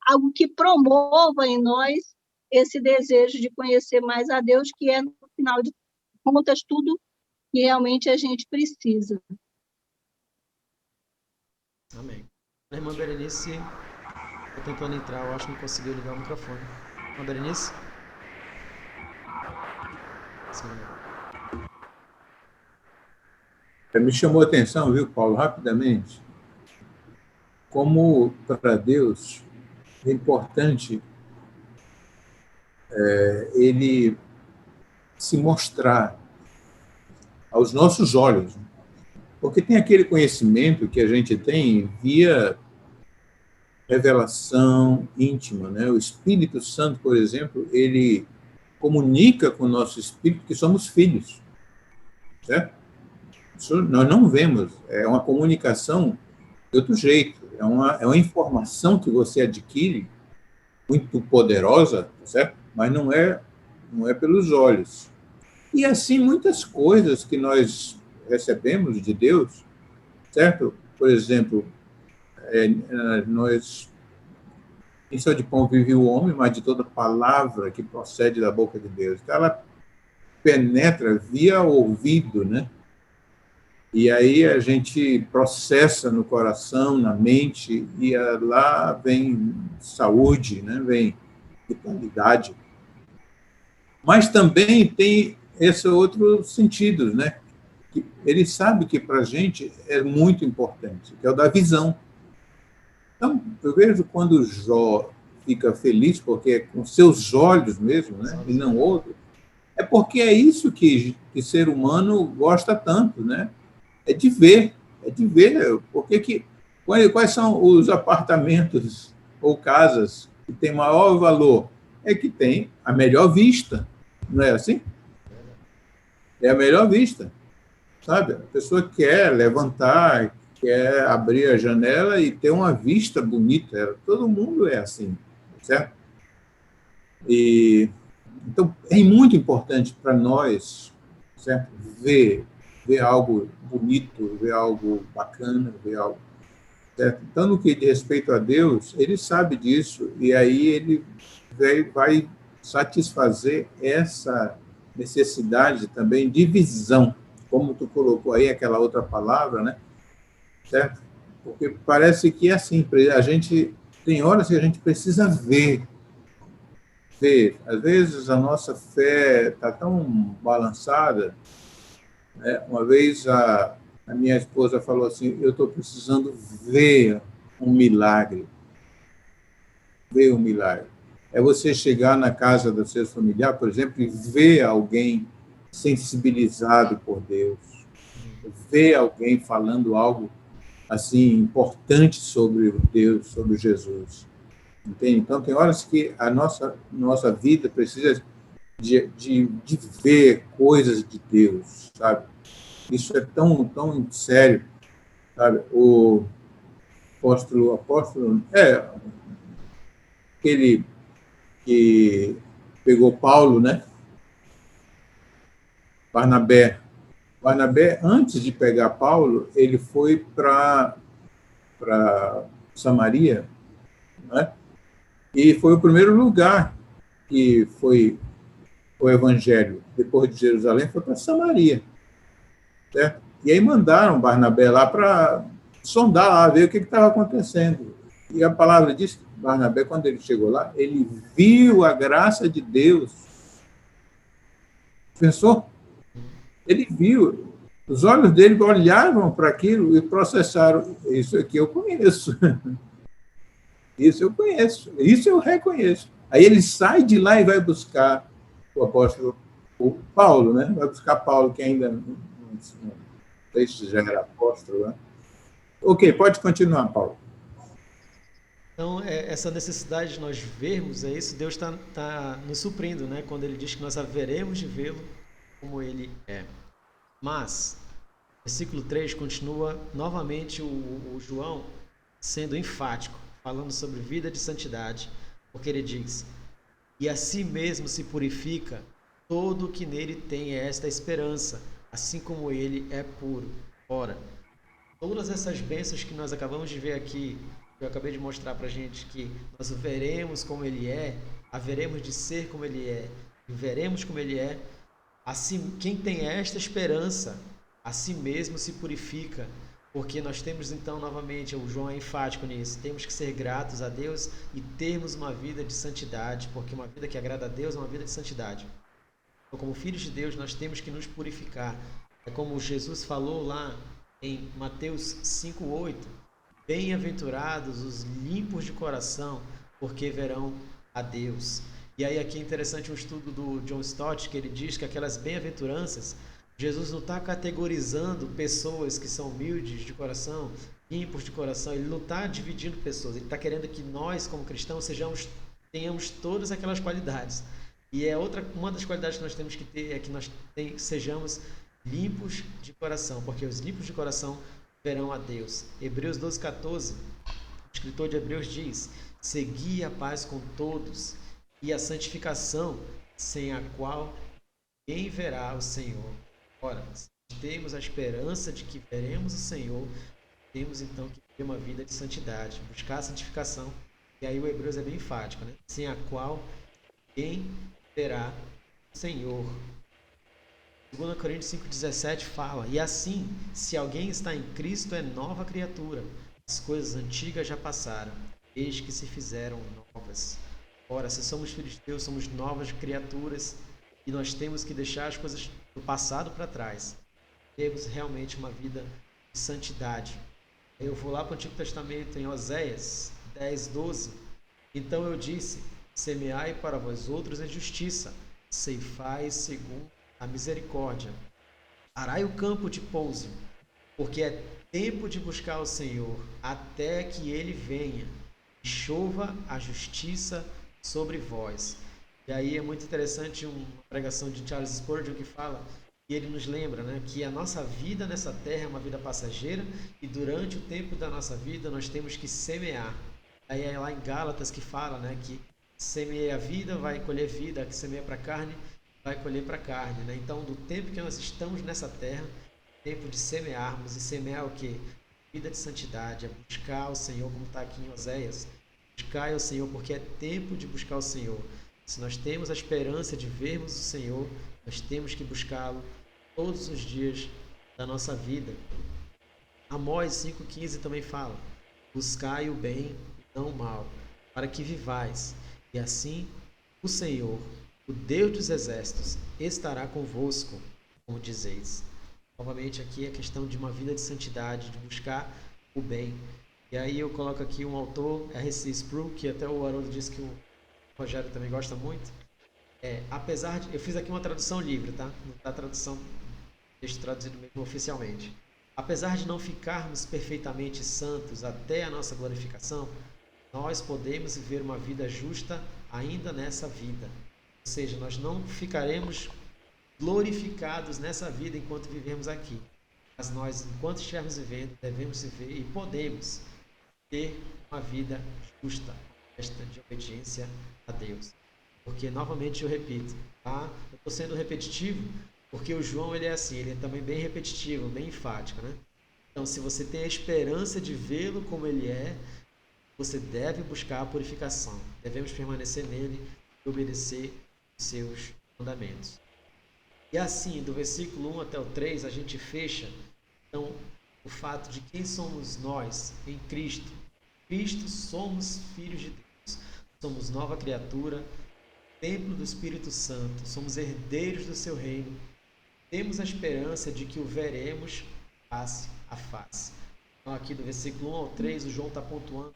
algo que promova em nós esse desejo de conhecer mais a Deus, que é, no final de contas, tudo que realmente a gente precisa. Amém. A irmã Berenice está tentando entrar, eu acho que não conseguiu ligar o microfone. Irmã Berenice? Sim. Me chamou a atenção, viu, Paulo, rapidamente, como para Deus é importante ele se mostrar aos nossos olhos. Porque tem aquele conhecimento que a gente tem via revelação íntima, né? O Espírito Santo, por exemplo, ele comunica com o nosso espírito que somos filhos, certo? Isso nós não vemos, é uma comunicação de outro jeito, é uma informação que você adquire muito poderosa, certo? Mas não é pelos olhos. E assim muitas coisas que nós recebemos de Deus, certo? Por exemplo, nós nem só de pão vive o homem, mas de toda palavra que procede da boca de Deus. Então, ela penetra via ouvido, né? E aí a gente processa no coração, na mente, e lá vem saúde, né? Vem vitalidade. Mas também tem esse outro sentido, né? Que ele sabe que para a gente é muito importante, que é o da visão. Então, eu vejo quando Jó fica feliz, porque é com seus olhos mesmo, né? E não outro, é porque é isso que ser humano gosta tanto, né? É de ver. Porque quais são os apartamentos ou casas que têm maior valor? É que tem a melhor vista, não é assim? É a melhor vista, sabe? A pessoa quer levantar, quer abrir a janela e ter uma vista bonita. Todo mundo é assim, certo? Então, é muito importante para nós, certo? Ver algo bonito, ver algo bacana, ver algo... Certo? Então, no que diz respeito a Deus, ele sabe disso, e aí ele vai satisfazer essa necessidade também de visão, como tu colocou aí aquela outra palavra, né? Certo? Porque parece que é assim, a gente tem horas que a gente precisa ver. Às vezes a nossa fé está tão balançada, né? Uma vez a minha esposa falou assim, eu estou precisando ver um milagre. Ver um milagre. É você chegar na casa do seu familiar, por exemplo, e ver alguém sensibilizado por Deus, ver alguém falando algo assim importante sobre Deus, sobre Jesus. Entende? Então, tem horas que a nossa vida precisa de ver coisas de Deus, sabe? Isso é tão sério, sabe? O apóstolo aquele que pegou Paulo, né? Barnabé, antes de pegar Paulo, ele foi para Samaria, né? E foi o primeiro lugar que foi o evangelho. Depois de Jerusalém, foi para Samaria, certo? E aí mandaram Barnabé lá para sondar lá, ver o que estava acontecendo. E a palavra diz que Barnabé, quando ele chegou lá, ele viu a graça de Deus. Pensou? Ele viu. Os olhos dele olhavam para aquilo e processaram. Isso aqui eu conheço. Isso eu conheço. Isso eu reconheço. Aí ele sai de lá e vai buscar o apóstolo Paulo, né? Vai buscar Paulo, que ainda não sei se já era apóstolo, né? Ok, pode continuar, Paulo. Então, essa necessidade de nós vermos, é isso, Deus está nos suprindo, né? Quando ele diz que nós haveremos de vê-lo como ele é. Mas, versículo 3 continua novamente o João sendo enfático, falando sobre vida de santidade, porque ele diz, e a si mesmo se purifica todo o que nele tem esta esperança, assim como ele é puro. Ora, todas essas bênçãos que nós acabamos de ver aqui, eu acabei de mostrar para a gente que nós o veremos como ele é, haveremos de ser como ele é, e veremos como ele é, assim, quem tem esta esperança, a si mesmo se purifica, porque nós temos então novamente, o João é enfático nisso, temos que ser gratos a Deus e termos uma vida de santidade, porque uma vida que agrada a Deus é uma vida de santidade. Então, como filhos de Deus, nós temos que nos purificar. É como Jesus falou lá em Mateus 5:8, Bem-aventurados os limpos de coração, porque verão a Deus. E aí aqui é interessante um estudo do John Stott, que ele diz que aquelas bem-aventuranças, Jesus não está categorizando pessoas que são humildes de coração, limpos de coração, ele não está dividindo pessoas, ele está querendo que nós, como cristãos, tenhamos todas aquelas qualidades. E uma das qualidades que nós temos que ter é que nós sejamos limpos de coração, porque os limpos de coração verão a Deus. Hebreus 12:14, o escritor de Hebreus diz: segui a paz com todos e a santificação, sem a qual ninguém verá o Senhor. Ora, se temos a esperança de que veremos o Senhor, temos então que ter uma vida de santidade, buscar a santificação. E aí o Hebreus é bem enfático, né? Sem a qual ninguém verá o Senhor. 2 Coríntios 5,17 fala: e assim, se alguém está em Cristo, é nova criatura. As coisas antigas já passaram, eis que se fizeram novas. Ora, se somos filhos de Deus, somos novas criaturas e nós temos que deixar as coisas do passado para trás. Temos realmente uma vida de santidade. Eu vou lá para o Antigo Testamento, em Oséias 10:12. Então eu disse: semeai para vós outros a justiça, ceifai segundo a misericórdia, arai o campo de pouso, porque é tempo de buscar o Senhor, até que Ele venha, e chova a justiça sobre vós. E aí é muito interessante uma pregação de Charles Spurgeon que fala, e ele nos lembra, né, que a nossa vida nessa terra é uma vida passageira, e durante o tempo da nossa vida nós temos que semear. Aí é lá em Gálatas que fala, né, que semeia a vida, vai colher vida, que semeia para a carne, vai colher para a carne, né? Então, do tempo que nós estamos nessa terra, tempo de semearmos. E semear o quê? Vida de santidade, é buscar o Senhor, como está aqui em Oséias. Buscar o Senhor, porque é tempo de buscar o Senhor. Se nós temos a esperança de vermos o Senhor, nós temos que buscá-lo todos os dias da nossa vida. Amós 5,15 também fala: buscai o bem e não o mal, para que vivais, e assim o Senhor, o Deus dos exércitos, estará convosco, como dizeis. Novamente aqui a questão de uma vida de santidade, de buscar o bem. E aí eu coloco aqui um autor, R.C. Sproul, que até o Haroldo disse que o Rogério também gosta muito. Apesar de... Eu fiz aqui uma tradução livre, tá? Não está a tradução, texto traduzido mesmo oficialmente. Apesar de não ficarmos perfeitamente santos até a nossa glorificação, nós podemos viver uma vida justa ainda nessa vida. Ou seja, nós não ficaremos glorificados nessa vida enquanto vivemos aqui. Mas nós, enquanto estivermos vivendo, devemos viver e podemos ter uma vida justa, esta de obediência a Deus. Porque, novamente, eu repito, tá? Eu estou sendo repetitivo, porque o João ele é assim, ele é também bem repetitivo, bem enfático, né? Então, se você tem a esperança de vê-lo como ele é, você deve buscar a purificação. Devemos permanecer nele e obedecer os seus mandamentos. E assim, do versículo 1 até o 3, a gente fecha, então, o fato de quem somos nós em Cristo. Cristo, somos filhos de Deus, somos nova criatura, templo do Espírito Santo, somos herdeiros do seu reino, temos a esperança de que o veremos face a face. Então, aqui do versículo 1 ao 3, o João está pontuando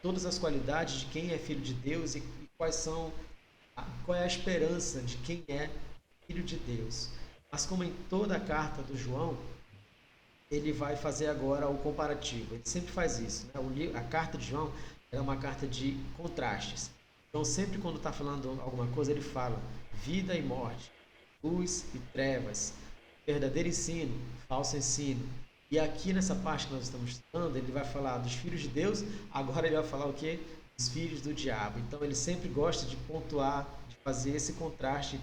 todas as qualidades de quem é filho de Deus e qual é a esperança de quem é filho de Deus. Mas como em toda a carta do João, ele vai fazer agora o comparativo. Ele sempre faz isso, né? A carta de João é uma carta de contrastes. Então sempre quando está falando alguma coisa, ele fala vida e morte, luz e trevas, verdadeiro ensino, falso ensino. E aqui nessa parte que nós estamos estudando, ele vai falar dos filhos de Deus, agora ele vai falar o quê? Dos filhos do diabo. Então ele sempre gosta de pontuar, de fazer esse contraste.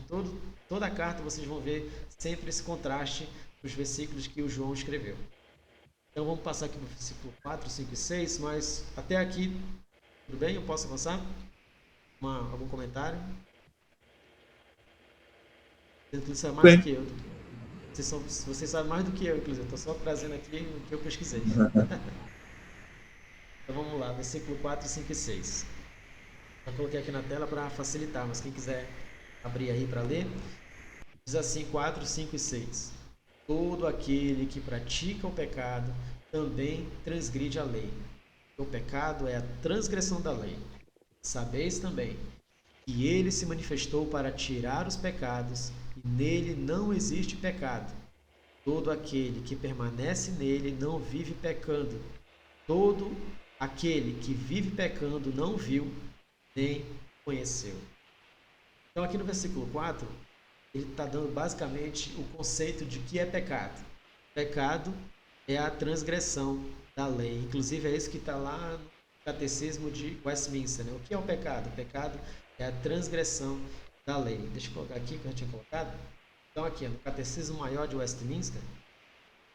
Toda a carta vocês vão ver sempre esse contraste nos versículos que o João escreveu. Então vamos passar aqui no versículo 4, 5 e 6, mas até aqui, tudo bem? Eu posso avançar? Algum comentário? Você sabe mais do que eu. Vocês sabem mais do que eu, inclusive. Estou só trazendo aqui o que eu pesquisei. Então vamos lá, versículo 4, 5 e 6. Eu coloquei aqui na tela para facilitar, mas quem quiser abrir aí para ler, diz assim 4, 5 e 6. Todo aquele que pratica o pecado também transgride a lei. O pecado é a transgressão da lei. Sabeis também que ele se manifestou para tirar os pecados, e nele não existe pecado. Todo aquele que permanece nele não vive pecando. Todo aquele que vive pecando não viu, nem conheceu. Então, aqui no versículo 4, ele está dando basicamente o conceito de que é pecado. Pecado é a transgressão da lei. Inclusive, é isso que está lá no Catecismo de Westminster, né? O que é o pecado? O pecado é a transgressão da lei. Deixa eu colocar aqui, que eu tinha colocado. Então, aqui, no Catecismo Maior de Westminster,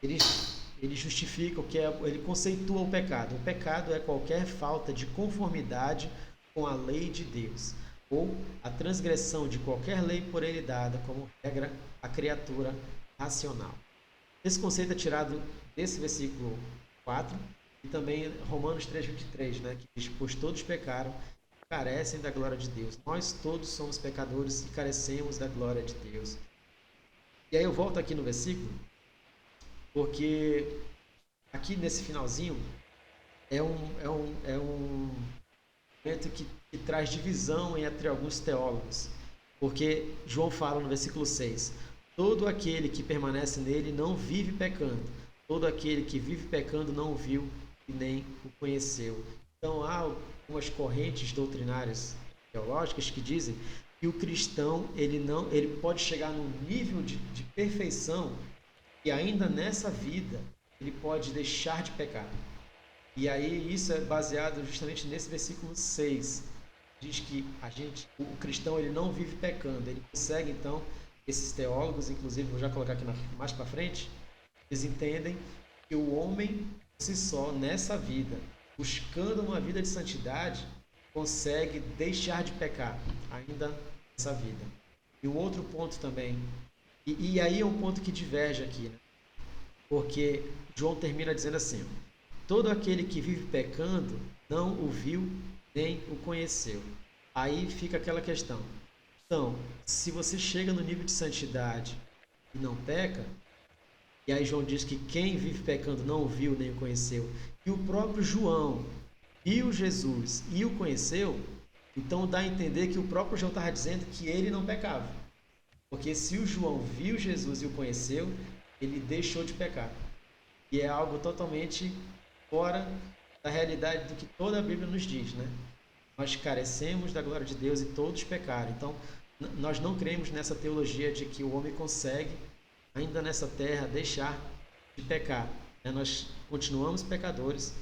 ele justifica o que é, ele conceitua o pecado. O pecado é qualquer falta de conformidade com a lei de Deus, ou a transgressão de qualquer lei por ele dada como regra à criatura racional. Esse conceito é tirado desse versículo 4 e também Romanos 3:23, né, que diz: pois todos pecaram e carecem da glória de Deus. Nós todos somos pecadores e carecemos da glória de Deus. E aí eu volto aqui no versículo, porque aqui nesse finalzinho é um momento que traz divisão entre alguns teólogos, porque João fala no versículo 6, todo aquele que permanece nele não vive pecando, todo aquele que vive pecando não o viu e nem o conheceu. Então há algumas correntes doutrinárias teológicas que dizem que o cristão ele pode chegar num nível de perfeição e ainda nessa vida ele pode deixar de pecar. E aí isso é baseado justamente nesse versículo 6. Diz que o cristão ele não vive pecando. Ele consegue, então, esses teólogos, inclusive, vou já colocar aqui mais para frente, eles entendem que o homem, por si só, nessa vida, buscando uma vida de santidade, consegue deixar de pecar, ainda nessa vida. E um outro ponto também, e aí é um ponto que diverge aqui, né? Porque João termina dizendo assim: todo aquele que vive pecando não o viu nem o conheceu. Aí fica aquela questão. Então, se você chega no nível de santidade e não peca, e aí João diz que quem vive pecando não o viu nem o conheceu, e o próprio João viu Jesus e o conheceu, então dá a entender que o próprio João estava dizendo que ele não pecava. Porque se o João viu Jesus e o conheceu, ele deixou de pecar. E é algo totalmente fora da realidade do que toda a Bíblia nos diz, né? Nós carecemos da glória de Deus e todos pecaram. Então, nós não cremos nessa teologia de que o homem consegue, ainda nessa terra, deixar de pecar. Nós continuamos pecadores.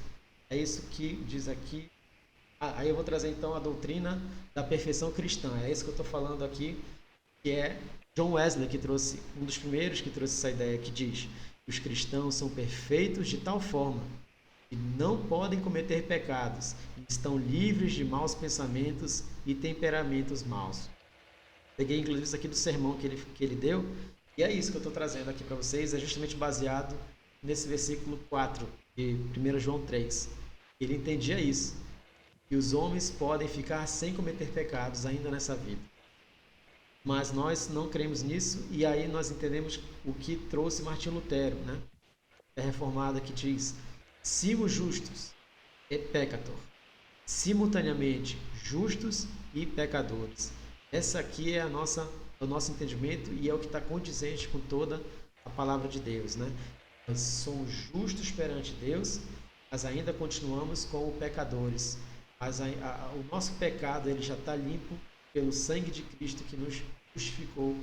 É isso que diz aqui. Aí eu vou trazer, então, a doutrina da perfeição cristã. É isso que eu estou falando aqui, que é John Wesley, que trouxe, um dos primeiros que trouxe essa ideia, que diz que os cristãos são perfeitos de tal forma que não podem cometer pecados e estão livres de maus pensamentos e temperamentos maus. Peguei, inclusive, isso aqui do sermão que ele deu, e é isso que eu estou trazendo aqui para vocês, é justamente baseado nesse versículo 4 de 1 João 3. Ele entendia isso, que os homens podem ficar sem cometer pecados ainda nessa vida. Mas nós não cremos nisso, e aí nós entendemos o que trouxe Martinho Lutero, né? É reformada, que diz: simos justus et peccator, simultaneamente justos e pecadores. Essa aqui é o nosso entendimento e é o que está condizente com toda a palavra de Deus, né? Nós somos justos perante Deus, mas ainda continuamos como pecadores. Mas o nosso pecado ele já está limpo pelo sangue de Cristo que nos justificou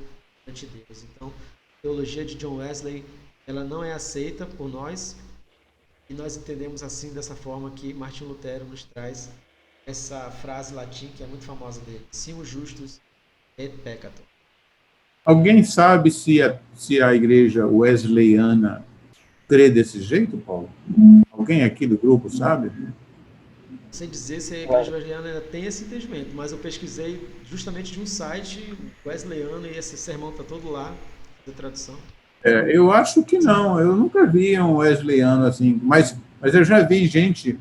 perante Deus. Então, a teologia de John Wesley ela não é aceita por nós, e nós entendemos assim, dessa forma, que Martinho Lutero nos traz essa frase latim que é muito famosa dele: simul justus et peccator. Alguém sabe se a igreja wesleyana crê desse jeito, Paulo? Alguém aqui do grupo sabe? Sem dizer se a igreja wesleyana tem esse entendimento, mas eu pesquisei justamente de um site wesleyano e esse sermão está todo lá, da tradução. Eu acho que não, eu nunca vi um wesleyano assim, mas eu já vi gente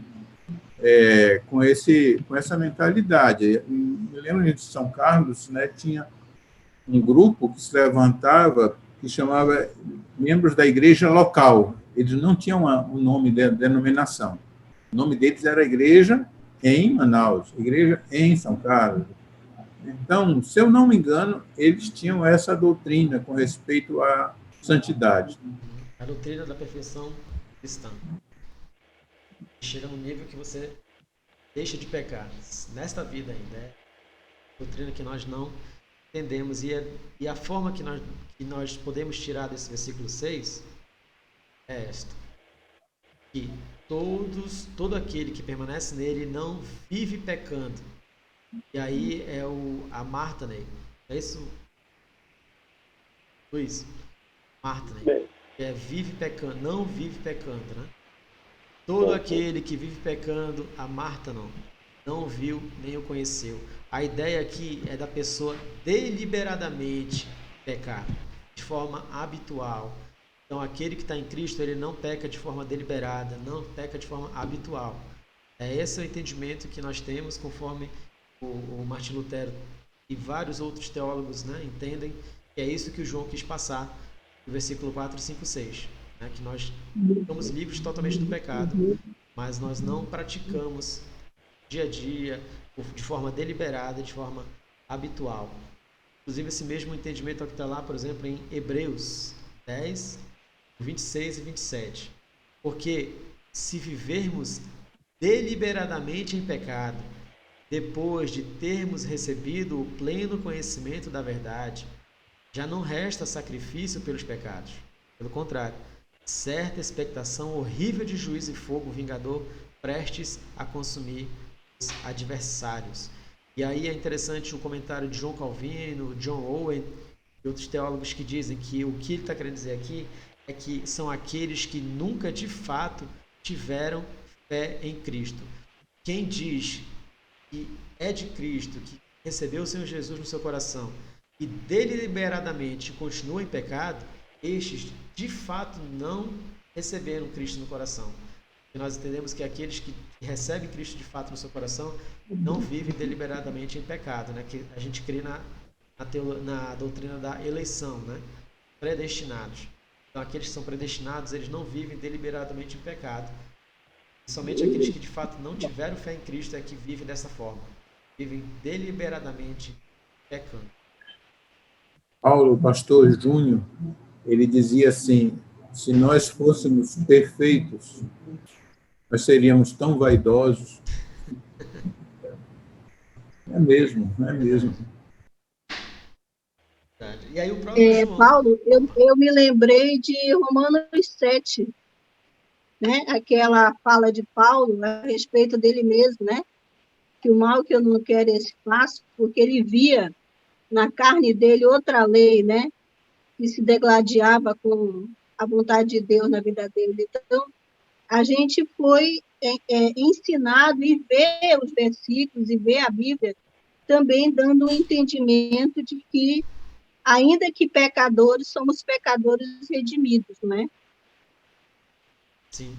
com essa mentalidade. Me lembro de São Carlos, né, tinha um grupo que se levantava, que chamava membros da igreja local. eles não tinham um nome de denominação. O nome deles era Igreja em Manaus, Igreja em São Carlos. Então, se eu não me engano, eles tinham essa doutrina com respeito à santidade. A doutrina da perfeição cristã. Chega no nível que você deixa de pecar nesta vida ainda. É a doutrina que nós não entendemos. E a forma que nós podemos tirar desse versículo 6 é esta: que todo aquele que permanece nele não vive pecando. E aí é a Marta, né? É isso, Luiz? Marta, né? Que é vive pecando, não vive pecando, né? Todo aquele que vive pecando, a Marta não viu nem o conheceu. A ideia aqui é da pessoa deliberadamente pecar, de forma habitual. Então, aquele que está em Cristo, ele não peca de forma deliberada, não peca de forma habitual. Esse é o entendimento que nós temos, conforme o Martim Lutero e vários outros teólogos, né, entendem que é isso que o João quis passar no versículo 4, 5, 6. Né, que nós estamos livres totalmente do pecado, mas nós não praticamos dia a dia, de forma deliberada, de forma habitual. Inclusive, esse mesmo entendimento é o que está lá, por exemplo, em Hebreus 10, 26 e 27. Porque se vivermos deliberadamente em pecado, depois de termos recebido o pleno conhecimento da verdade, já não resta sacrifício pelos pecados. Pelo contrário, certa expectação horrível de juízo e fogo vingador prestes a consumir os adversários. E aí é interessante o comentário de João Calvino, John Owen e outros teólogos que dizem que o que ele está querendo dizer aqui é que são aqueles que nunca de fato tiveram fé em Cristo. Quem diz que é de Cristo, que recebeu o Senhor Jesus no seu coração e deliberadamente continua em pecado, estes de fato não receberam Cristo no coração. E nós entendemos que aqueles que recebem Cristo de fato no seu coração não vivem deliberadamente em pecado, né? Que a gente crê na doutrina da eleição, né? Predestinados. Então, aqueles que são predestinados, eles não vivem deliberadamente em pecado. E somente aqueles que de fato não tiveram fé em Cristo é que vivem dessa forma. Vivem deliberadamente pecando. Paulo, pastor Júnior, ele dizia assim: se nós fôssemos perfeitos, nós seríamos tão vaidosos. É mesmo, é mesmo. E aí o próprio João... Paulo, eu me lembrei de Romanos 7, né? Aquela fala de Paulo a respeito dele mesmo, né? Que o mal que eu não quero esse faço, porque ele via na carne dele outra lei, né? Que se degladiava com a vontade de Deus na vida dele. Então, a gente foi ensinado e ver os versículos e ver a Bíblia também dando um entendimento de que, ainda que pecadores, somos pecadores redimidos, né? Sim.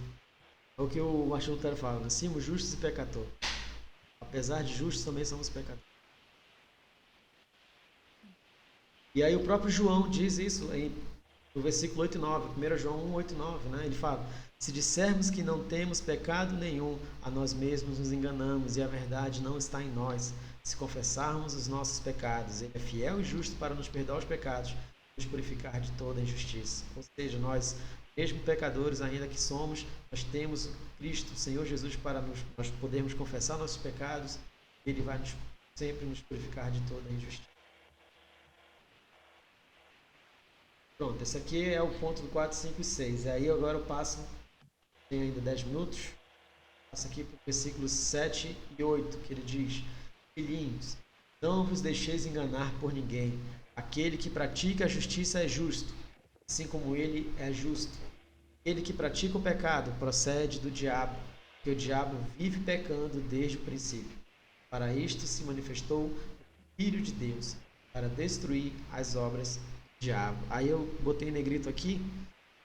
É o que o Martim Lutero fala, né? Somos justos e pecadores. Apesar de justos, também somos pecadores. E aí o próprio João diz isso no versículo 8 e 9, 1 João 1, 8 e 9, né? Ele fala: se dissermos que não temos pecado nenhum, a nós mesmos nos enganamos e a verdade não está em nós. Se confessarmos os nossos pecados, ele é fiel e justo para nos perdoar os pecados e nos purificar de toda injustiça. Ou seja, nós, mesmo pecadores ainda que somos, nós temos Cristo, o Senhor Jesus, para nós podermos confessar nossos pecados, e ele vai sempre nos purificar de toda injustiça. Pronto, esse aqui é o ponto do 4, 5 e 6. E aí agora eu passo, tem ainda 10 minutos, passo aqui para o versículos 7 e 8, que ele diz: filhinhos, não vos deixeis enganar por ninguém. Aquele que pratica a justiça é justo, assim como ele é justo. Ele que pratica o pecado procede do diabo, porque o diabo vive pecando desde o princípio. Para isto se manifestou o Filho de Deus, para destruir as obras do diabo. Aí eu botei em negrito aqui,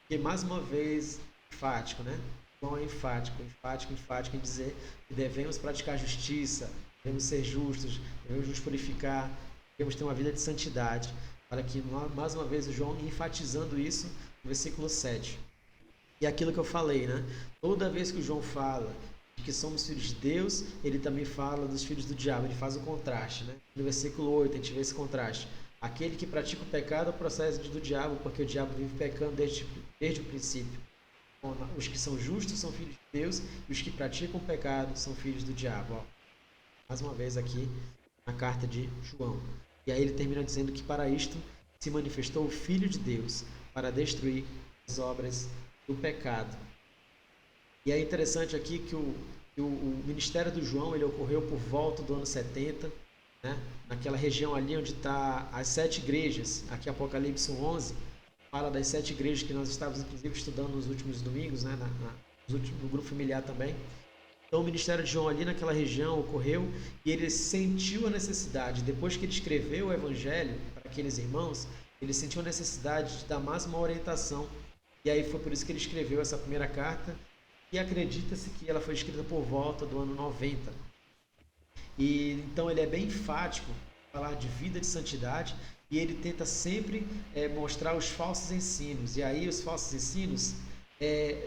porque mais uma vez, enfático, né? Bom, é enfático em dizer que devemos praticar justiça, devemos ser justos, devemos nos purificar, devemos ter uma vida de santidade, para que, mais uma vez, o João enfatizando isso no versículo 7. E aquilo que eu falei, né? Toda vez que o João fala de que somos filhos de Deus, ele também fala dos filhos do diabo, ele faz o contraste, né? No versículo 8 a gente vê esse contraste. Aquele que pratica o pecado procede do diabo, porque o diabo vive pecando desde o princípio. Os que são justos são filhos de Deus, e os que praticam o pecado são filhos do diabo. Ó, mais uma vez aqui na carta de João. E aí ele termina dizendo que para isto se manifestou o Filho de Deus, para destruir as obras do pecado. E é interessante aqui que o ministério do João ele ocorreu por volta do ano 70, né? Naquela região ali onde está as 7 igrejas. Aqui Apocalipse 11 fala das 7 igrejas que nós estávamos inclusive estudando nos últimos domingos, né? No grupo familiar também. Então o ministério de João ali naquela região ocorreu e ele sentiu a necessidade, depois que ele escreveu o evangelho para aqueles irmãos, ele sentiu a necessidade de dar mais uma orientação. E aí foi por isso que ele escreveu essa primeira carta, e acredita-se que ela foi escrita por volta do ano 90. E então ele é bem enfático falar de vida de santidade, e ele tenta sempre mostrar os falsos ensinos. E aí os falsos ensinos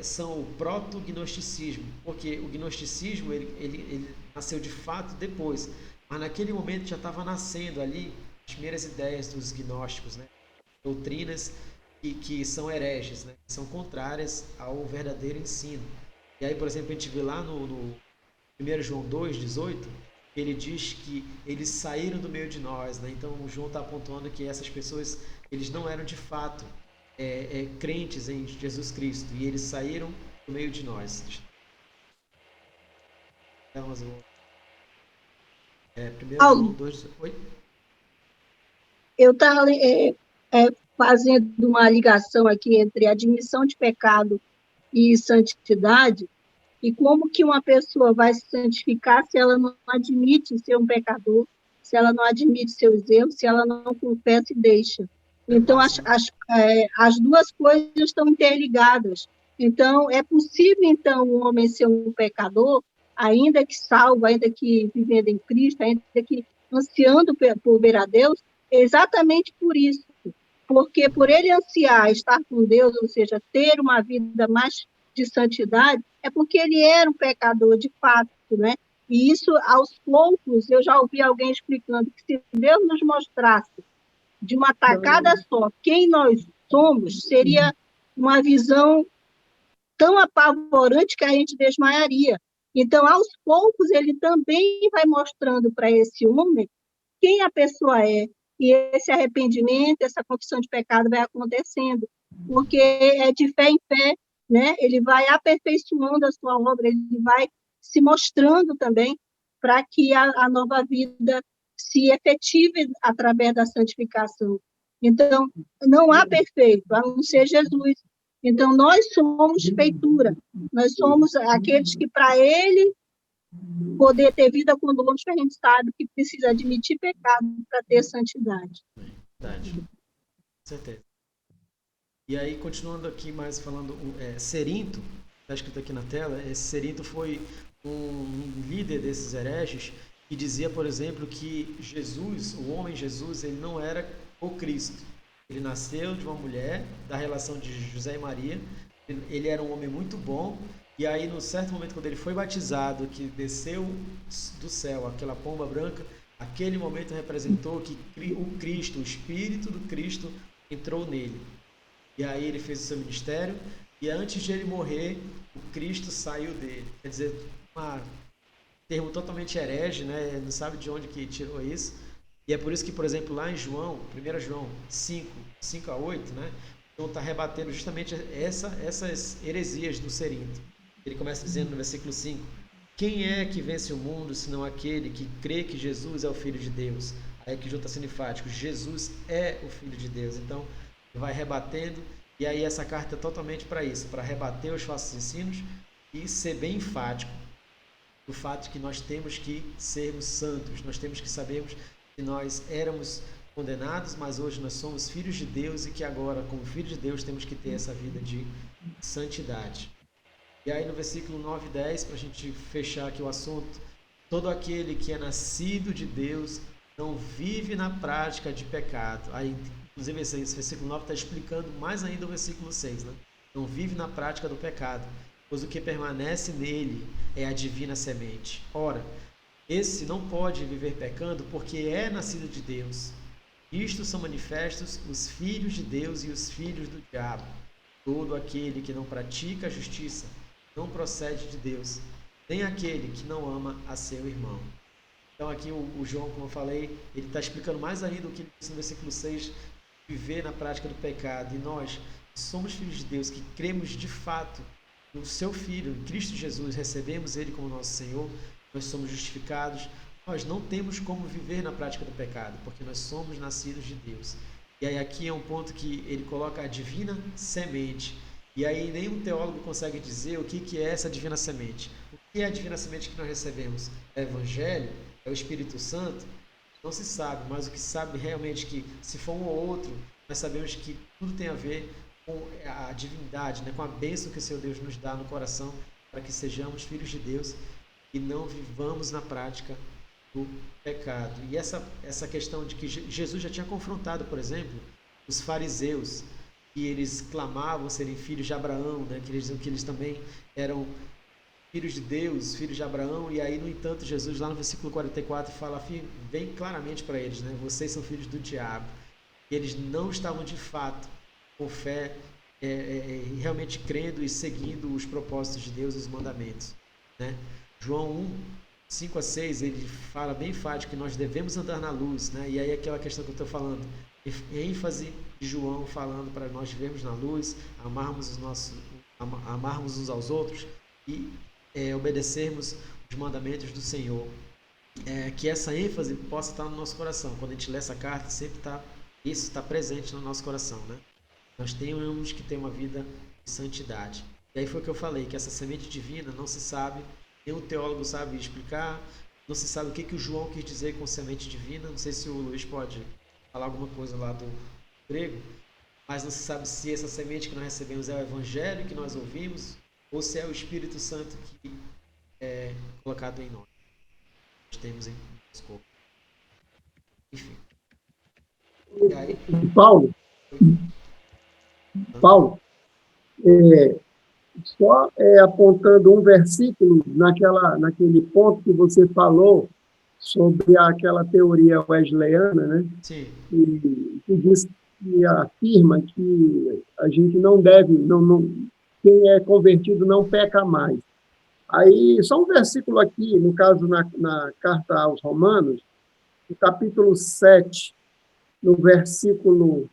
são o proto-gnosticismo, porque o gnosticismo ele nasceu de fato depois, mas naquele momento já estava nascendo ali as primeiras ideias dos gnósticos, né? Doutrinas que são hereges, né? Que são contrárias ao verdadeiro ensino. E aí, por exemplo, a gente vê lá no 1 João 2,18, ele diz que eles saíram do meio de nós, né? Então o João está apontando que essas pessoas eles não eram de fato crentes em Jesus Cristo, e eles saíram do meio de nós. Então, Paulo, 2, oi? Eu estava fazendo uma ligação aqui entre admissão de pecado e santidade, e como que uma pessoa vai se santificar se ela não admite ser um pecador, se ela não admite seus erros, se ela não confessa e deixa. Então, as duas coisas estão interligadas. Então, é possível, então, um homem ser um pecador, ainda que salvo, ainda que vivendo em Cristo, ainda que ansiando por ver a Deus, exatamente por isso. Porque por ele ansiar estar com Deus, ou seja, ter uma vida mais de santidade, é porque ele era um pecador de fato, né? E isso, aos poucos, eu já ouvi alguém explicando que se Deus nos mostrasse de uma tacada só quem nós somos, seria uma visão tão apavorante que a gente desmaiaria. Então, aos poucos, ele também vai mostrando para esse homem quem a pessoa é, e esse arrependimento, essa confissão de pecado vai acontecendo, porque é de fé em fé, né? Ele vai aperfeiçoando a sua obra, ele vai se mostrando também para que a nova vida se efetive através da santificação. Então, não há perfeito, a não ser Jesus. Então, nós somos feitura, nós somos aqueles que, para ele poder ter vida conosco, a gente sabe que precisa admitir pecado para ter santidade. Verdade. Com certeza. E aí, continuando aqui mais falando, Cerinto, está escrito aqui na tela, esse Cerinto foi um líder desses hereges que dizia, por exemplo, que Jesus, o homem Jesus, ele não era o Cristo. Ele nasceu de uma mulher, da relação de José e Maria, ele era um homem muito bom, e aí, num certo momento, quando ele foi batizado, que desceu do céu aquela pomba branca, aquele momento representou que o Cristo, o Espírito do Cristo, entrou nele. E aí ele fez o seu ministério, e antes de ele morrer, o Cristo saiu dele. Quer dizer, um termo totalmente herege, né? Não sabe de onde que tirou isso. E é por isso que, por exemplo, lá em João, 1 João 5 a 8, né? João está rebatendo justamente essas heresias do Cerinto. Ele começa dizendo no versículo 5, quem é que vence o mundo, senão aquele que crê que Jesus é o Filho de Deus? Aí que João está sendo enfático, Jesus é o Filho de Deus. Então, vai rebatendo, e aí essa carta é totalmente para isso, para rebater os falsos ensinos e ser bem enfático do fato que nós temos que sermos santos, nós temos que sabermos que nós éramos condenados, mas hoje nós somos filhos de Deus, e que agora, como filhos de Deus, temos que ter essa vida de santidade. E aí no versículo 9 e 10, para a gente fechar aqui o assunto, todo aquele que é nascido de Deus não vive na prática de pecado. Aí, inclusive, esse versículo 9 está explicando mais ainda o versículo 6, né? não vive na prática do pecado, pois o que permanece nele é a divina semente. Ora, esse não pode viver pecando porque é nascido de Deus. Isto são manifestos os filhos de Deus e os filhos do diabo. Todo aquele que não pratica a justiça não procede de Deus, nem aquele que não ama a seu irmão. Então aqui o João, como eu falei, ele está explicando mais ainda o que ele disse no versículo 6, viver na prática do pecado. E nós, que somos filhos de Deus, que cremos de fato no seu Filho, em Cristo Jesus, recebemos Ele como nosso Senhor, nós somos justificados, nós não temos como viver na prática do pecado, porque nós somos nascidos de Deus. E aí aqui é um ponto que ele coloca a divina semente. E aí nenhum teólogo consegue dizer o que é essa divina semente. O que é a divina semente que nós recebemos? É o Evangelho? É o Espírito Santo? Não se sabe, mas o que se sabe realmente é que se for um ou outro, nós sabemos que tudo tem a ver com a divindade, né? Com a bênção que o Senhor Deus nos dá no coração, para que sejamos filhos de Deus e não vivamos na prática do pecado. E essa questão de que Jesus já tinha confrontado, por exemplo, os fariseus, que eles clamavam serem filhos de Abraão, né? Que eles diziam que eles também eram filhos de Deus, filhos de Abraão, e aí, no entanto, Jesus, lá no versículo 44, fala bem claramente para eles, né? Vocês são filhos do diabo. E eles não estavam, de fato, com fé, realmente crendo e seguindo os propósitos de Deus e os mandamentos, né? João 1, 5 a 6, ele fala bem enfático que nós devemos andar na luz, né? E aí aquela questão que eu estou falando, ênfase de João falando para nós vivermos na luz, amarmos uns aos outros e obedecermos os mandamentos do Senhor. Que essa ênfase possa estar no nosso coração. Quando a gente lê essa carta, sempre isso está presente no nosso coração, né? Nós temos que ter uma vida de santidade. E aí foi o que eu falei, que essa semente divina não se sabe, nenhum teólogo sabe explicar, não se sabe o que o João quis dizer com semente divina. Não sei se o Luiz pode falar alguma coisa lá do grego, mas não se sabe se essa semente que nós recebemos é o Evangelho que nós ouvimos ou se é o Espírito Santo que é colocado em nós. Nós temos em nosso corpo. Enfim. E aí? Paulo, só apontando um versículo naquele ponto que você falou sobre aquela teoria wesleyana, né? Sim. Que diz, que afirma que a gente não deve, quem é convertido não peca mais. Aí, só um versículo aqui, no caso, na carta aos Romanos, no capítulo 7, no versículo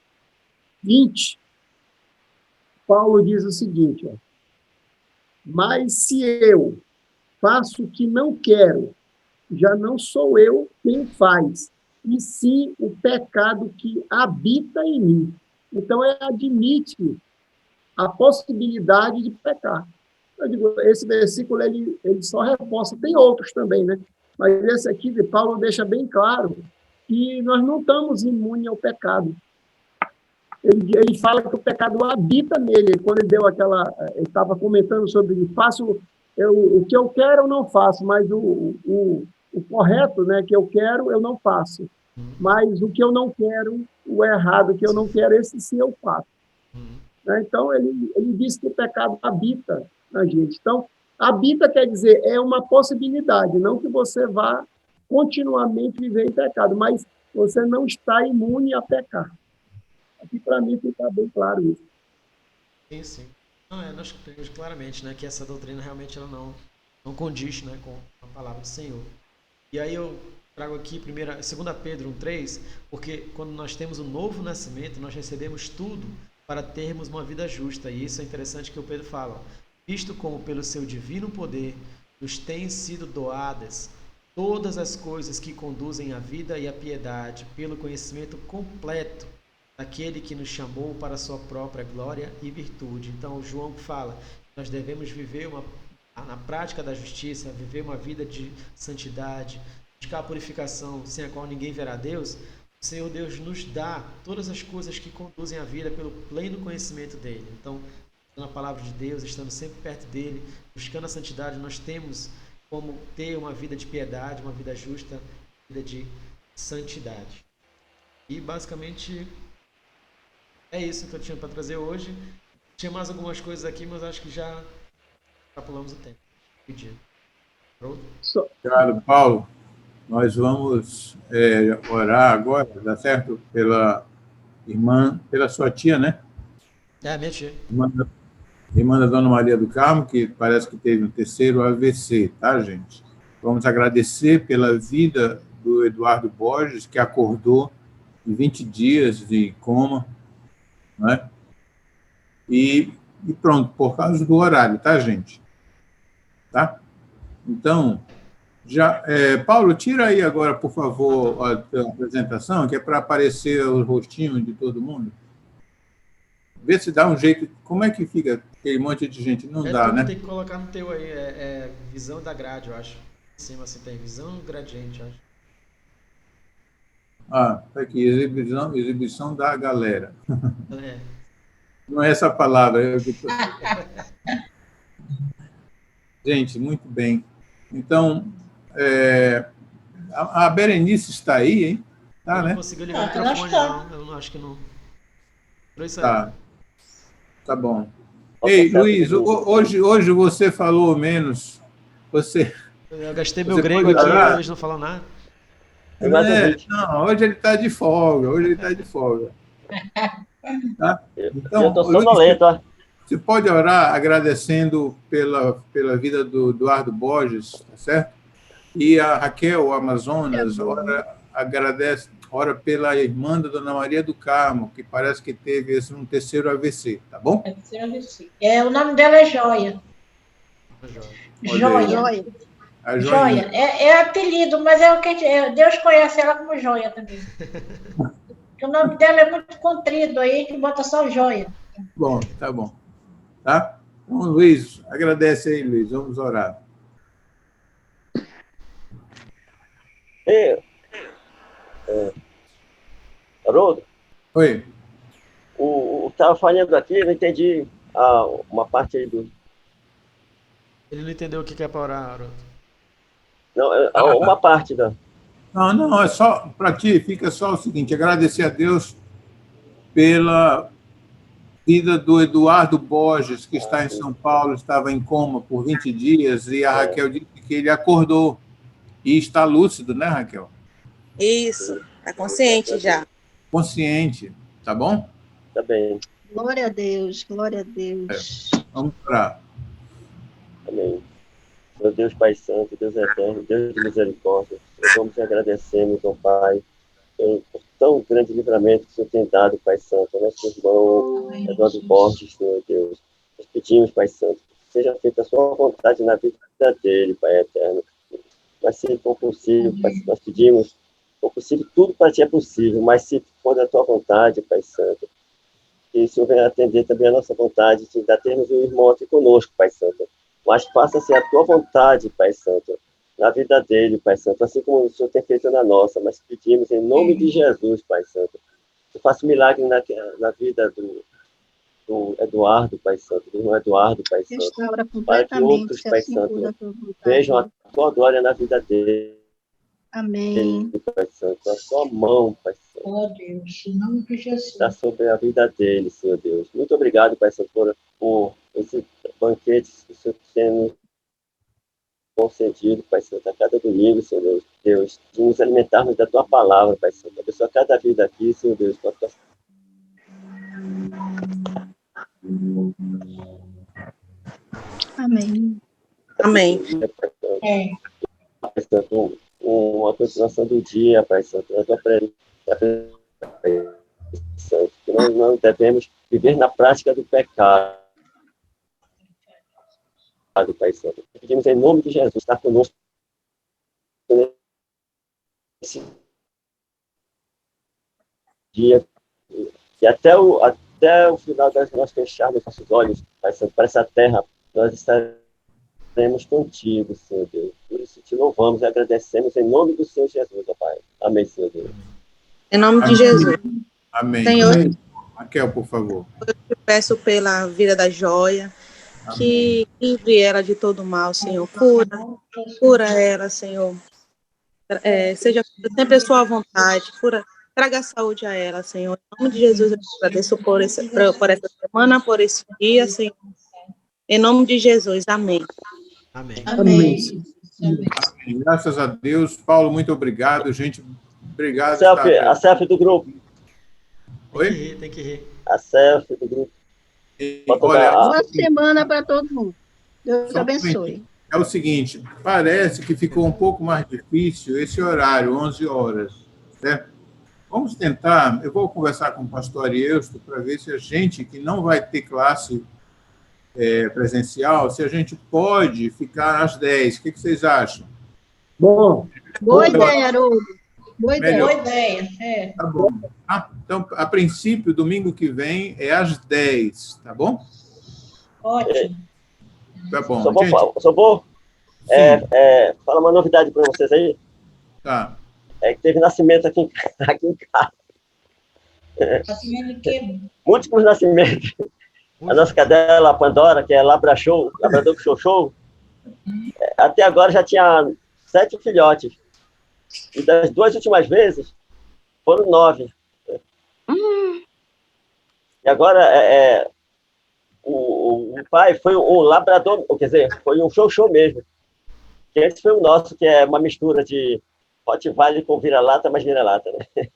20, Paulo diz o seguinte, mas se eu faço o que não quero, já não sou eu quem faz, e sim o pecado que habita em mim. Então, admite a possibilidade de pecar. Eu digo, esse versículo ele só reforça, tem outros também, né? Mas esse aqui de Paulo deixa bem claro que nós não estamos imunes ao pecado. Ele fala que o pecado habita nele. Quando ele estava comentando sobre o que eu quero eu não faço, mas o correto, né, que eu quero eu não faço. Mas o que eu não quero, o errado que eu não quero, esse sim eu faço. Né? Então, ele diz que o pecado habita na gente. Então, habita quer dizer, é uma possibilidade, não que você vá continuamente viver em pecado, mas você não está imune a pecar. Aqui, para mim, fica bem claro isso. Sim, sim. Não, nós temos claramente, né, que essa doutrina realmente ela não condiz, né, com a palavra do Senhor. E aí eu trago aqui 2 Pedro 1,3, porque quando nós temos o novo nascimento, nós recebemos tudo para termos uma vida justa. E isso é interessante que o Pedro fala. Visto como pelo seu divino poder nos têm sido doadas todas as coisas que conduzem à vida e à piedade, pelo conhecimento completo daquele que nos chamou para a sua própria glória e virtude. Então, João fala que nós devemos viver na prática da justiça, viver uma vida de santidade, buscar a purificação sem a qual ninguém verá Deus. O Senhor Deus nos dá todas as coisas que conduzem à vida pelo pleno conhecimento dele. Então, na palavra de Deus, estando sempre perto dele, buscando a santidade, nós temos como ter uma vida de piedade, uma vida justa, uma vida de santidade. E basicamente é isso que eu tinha para trazer hoje. Tinha mais algumas coisas aqui, mas acho que já pulamos o tempo. Pedido. Pronto? Obrigado, Paulo. Nós vamos orar agora, tá certo? Pela irmã, pela sua tia, né? Minha tia. Irmã da Dona Maria do Carmo, que parece que teve um terceiro AVC, tá, gente? Vamos agradecer pela vida do Eduardo Borges, que acordou em 20 dias de coma, né? E pronto, por causa do horário, tá, gente? Tá? Então, Paulo, tira aí agora, por favor, a apresentação, que é para aparecer os rostinhos de todo mundo. Vê se dá um jeito. Como é que fica aquele monte de gente? Não dá, né? Tem que colocar no teu aí, visão da grade, eu acho. Em cima assim tem visão gradiente, eu acho. Tá aqui, exibição da galera. É. Não é essa a palavra. Gente, muito bem. Então, a Berenice está aí, hein? Tá, eu não né? consigo ligar o microfone, não. Eu não acho que não. Tá bom. Ei, Luiz, hoje você falou menos. Eu gastei meu grego aqui, eles não falam nada. Não, hoje ele está de folga. Tá? Então, eu estou sonolento, ó. Você pode orar agradecendo pela vida do Eduardo Borges, tá certo? E a Raquel, Amazonas, ora pela irmã da Dona Maria do Carmo, que parece que teve um terceiro AVC, tá bom? Terceiro AVC. O nome dela é Joia. Joia. Joia. É apelido, mas é o que Deus conhece ela como Joia também. Porque o nome dela é muito comprido, aí a gente bota só Joia. Bom, tá bom. Tá? Então, Luiz, agradece aí, Luiz. Vamos orar. Haroldo? Oi. Estava falando aqui, eu não entendi uma parte aí do... Ele não entendeu o que é para orar, Haroldo. Não, uma parte da... Não, é só, para ti, fica só o seguinte, agradecer a Deus pela vida do Eduardo Borges, que está em São Paulo, estava em coma por 20 dias, e a Raquel disse que ele acordou e está lúcido, né, Raquel? Isso, está consciente já. Consciente, tá bom? Tá bem. Glória a Deus, glória a Deus. Vamos orar. Amém. Meu Deus, Pai Santo, Deus eterno, Deus de misericórdia, vamos te agradecemos, ó Pai, por tão grande livramento que o Senhor tem dado, Pai Santo, ao nosso irmão Eduardo Borges, Senhor Deus. Nós pedimos, Pai Santo, que seja feita a sua vontade na vida dele, Pai eterno. Mas se for possível, Pai, nós pedimos, se for possível, tudo para ti é possível, mas se for da tua vontade, Pai Santo, que o Senhor venha atender também a nossa vontade, de ainda termos um irmão aqui conosco, Pai Santo. Mas faça-se a tua vontade, Pai Santo, na vida dele, Pai Santo, assim como o Senhor tem feito na nossa, mas pedimos em nome de Jesus, Pai Santo, que faça um milagre na vida do Eduardo, Pai Santo, do irmão Eduardo, Pai Santo, para que outros, Pai Santo, vejam a tua glória na vida dele. Amém. Pai Santo, a tua mão, Pai Santo. Oh, Deus, em nome de Jesus. Está sobre a vida dele, Senhor Deus. Muito obrigado, Pai Santo, por esse banquete que o Senhor tem nos concedido, Pai Santo, a cada domingo, Senhor Deus, de nos alimentarmos da tua palavra, Pai Santo. Abençoa cada vida aqui, Senhor Deus, com a tua... Amém. Amém. Pai Santo, uma continuação do dia, Pai Santo, a tua presença, Pai Santo, que nós não devemos viver na prática do pecado, Pai Santo. Pedimos em nome de Jesus, está conosco nesse dia, e até o final das nós fecharmos nossos olhos, Pai Santo, para essa terra, nós estaremos contigo, Senhor Deus. Por isso te louvamos e agradecemos em nome do Senhor Jesus, ó Pai. Amém, Senhor Deus. Em nome de Jesus. Amém. Senhor, Raquel, por favor. eu te peço pela vida da Joia, que livre ela de todo mal, Senhor. Cura ela, Senhor. Seja sempre a sua vontade. Traga saúde a ela, Senhor. Em nome de Jesus, eu te agradeço por essa semana, por esse dia, Senhor. Em nome de Jesus, amém. Amém. Amém. Graças a Deus. Paulo, muito obrigado, gente. Obrigado. A selfie do grupo. Oi? Tem que rir. A selfie do grupo. Olha, Boa semana para todo mundo. Deus Só um abençoe. É o seguinte, parece que ficou um pouco mais difícil esse horário, 11 horas, certo? Vamos tentar, eu vou conversar com o pastor Ariosto para ver se a gente, que não vai ter classe presencial, se a gente pode ficar às 10. O que vocês acham? Bom. Boa ideia, Haroldo. Boa ideia. Melhor. Boa ideia. Tá bom. Então, a princípio, domingo que vem é às 10, tá bom? Ótimo. Tá bom. Só vou falar uma novidade para vocês aí. Tá. É que teve nascimento aqui em casa. Nascimento de quê? Múltiplos nascimentos. A nossa cadela, a Pandora, que é labrador com show, até agora já tinha 7 filhotes. E das 2 últimas vezes, foram 9. E agora, o pai foi um labrador, quer dizer, foi um show mesmo. Que esse foi o nosso, que é uma mistura de Rottweiler com vira-lata, mas vira-lata, né?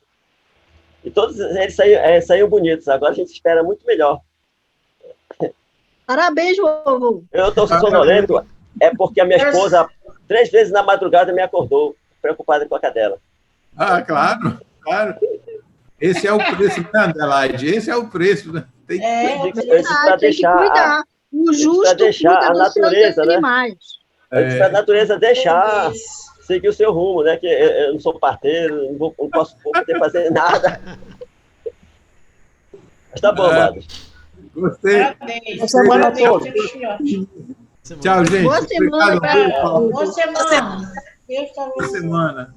E todos eles saíram bonitos. Agora a gente espera muito melhor. Parabéns, vovô. Eu estou sonolento, porque a minha esposa, 3 vezes na madrugada, me acordou, preocupada com a cadela. Claro. Esse é o preço, né, Adelaide? Esse é o preço, né? Tem que cuidar. O justo deixar a natureza, né? Para a natureza deixar seguir o seu rumo, né? Que eu não sou parteiro, não posso poder fazer nada. Mas tá bom, Mados. Gostei. Parabéns. Semana toda. Tchau, gente. Boa semana. Boa semana. Boa semana.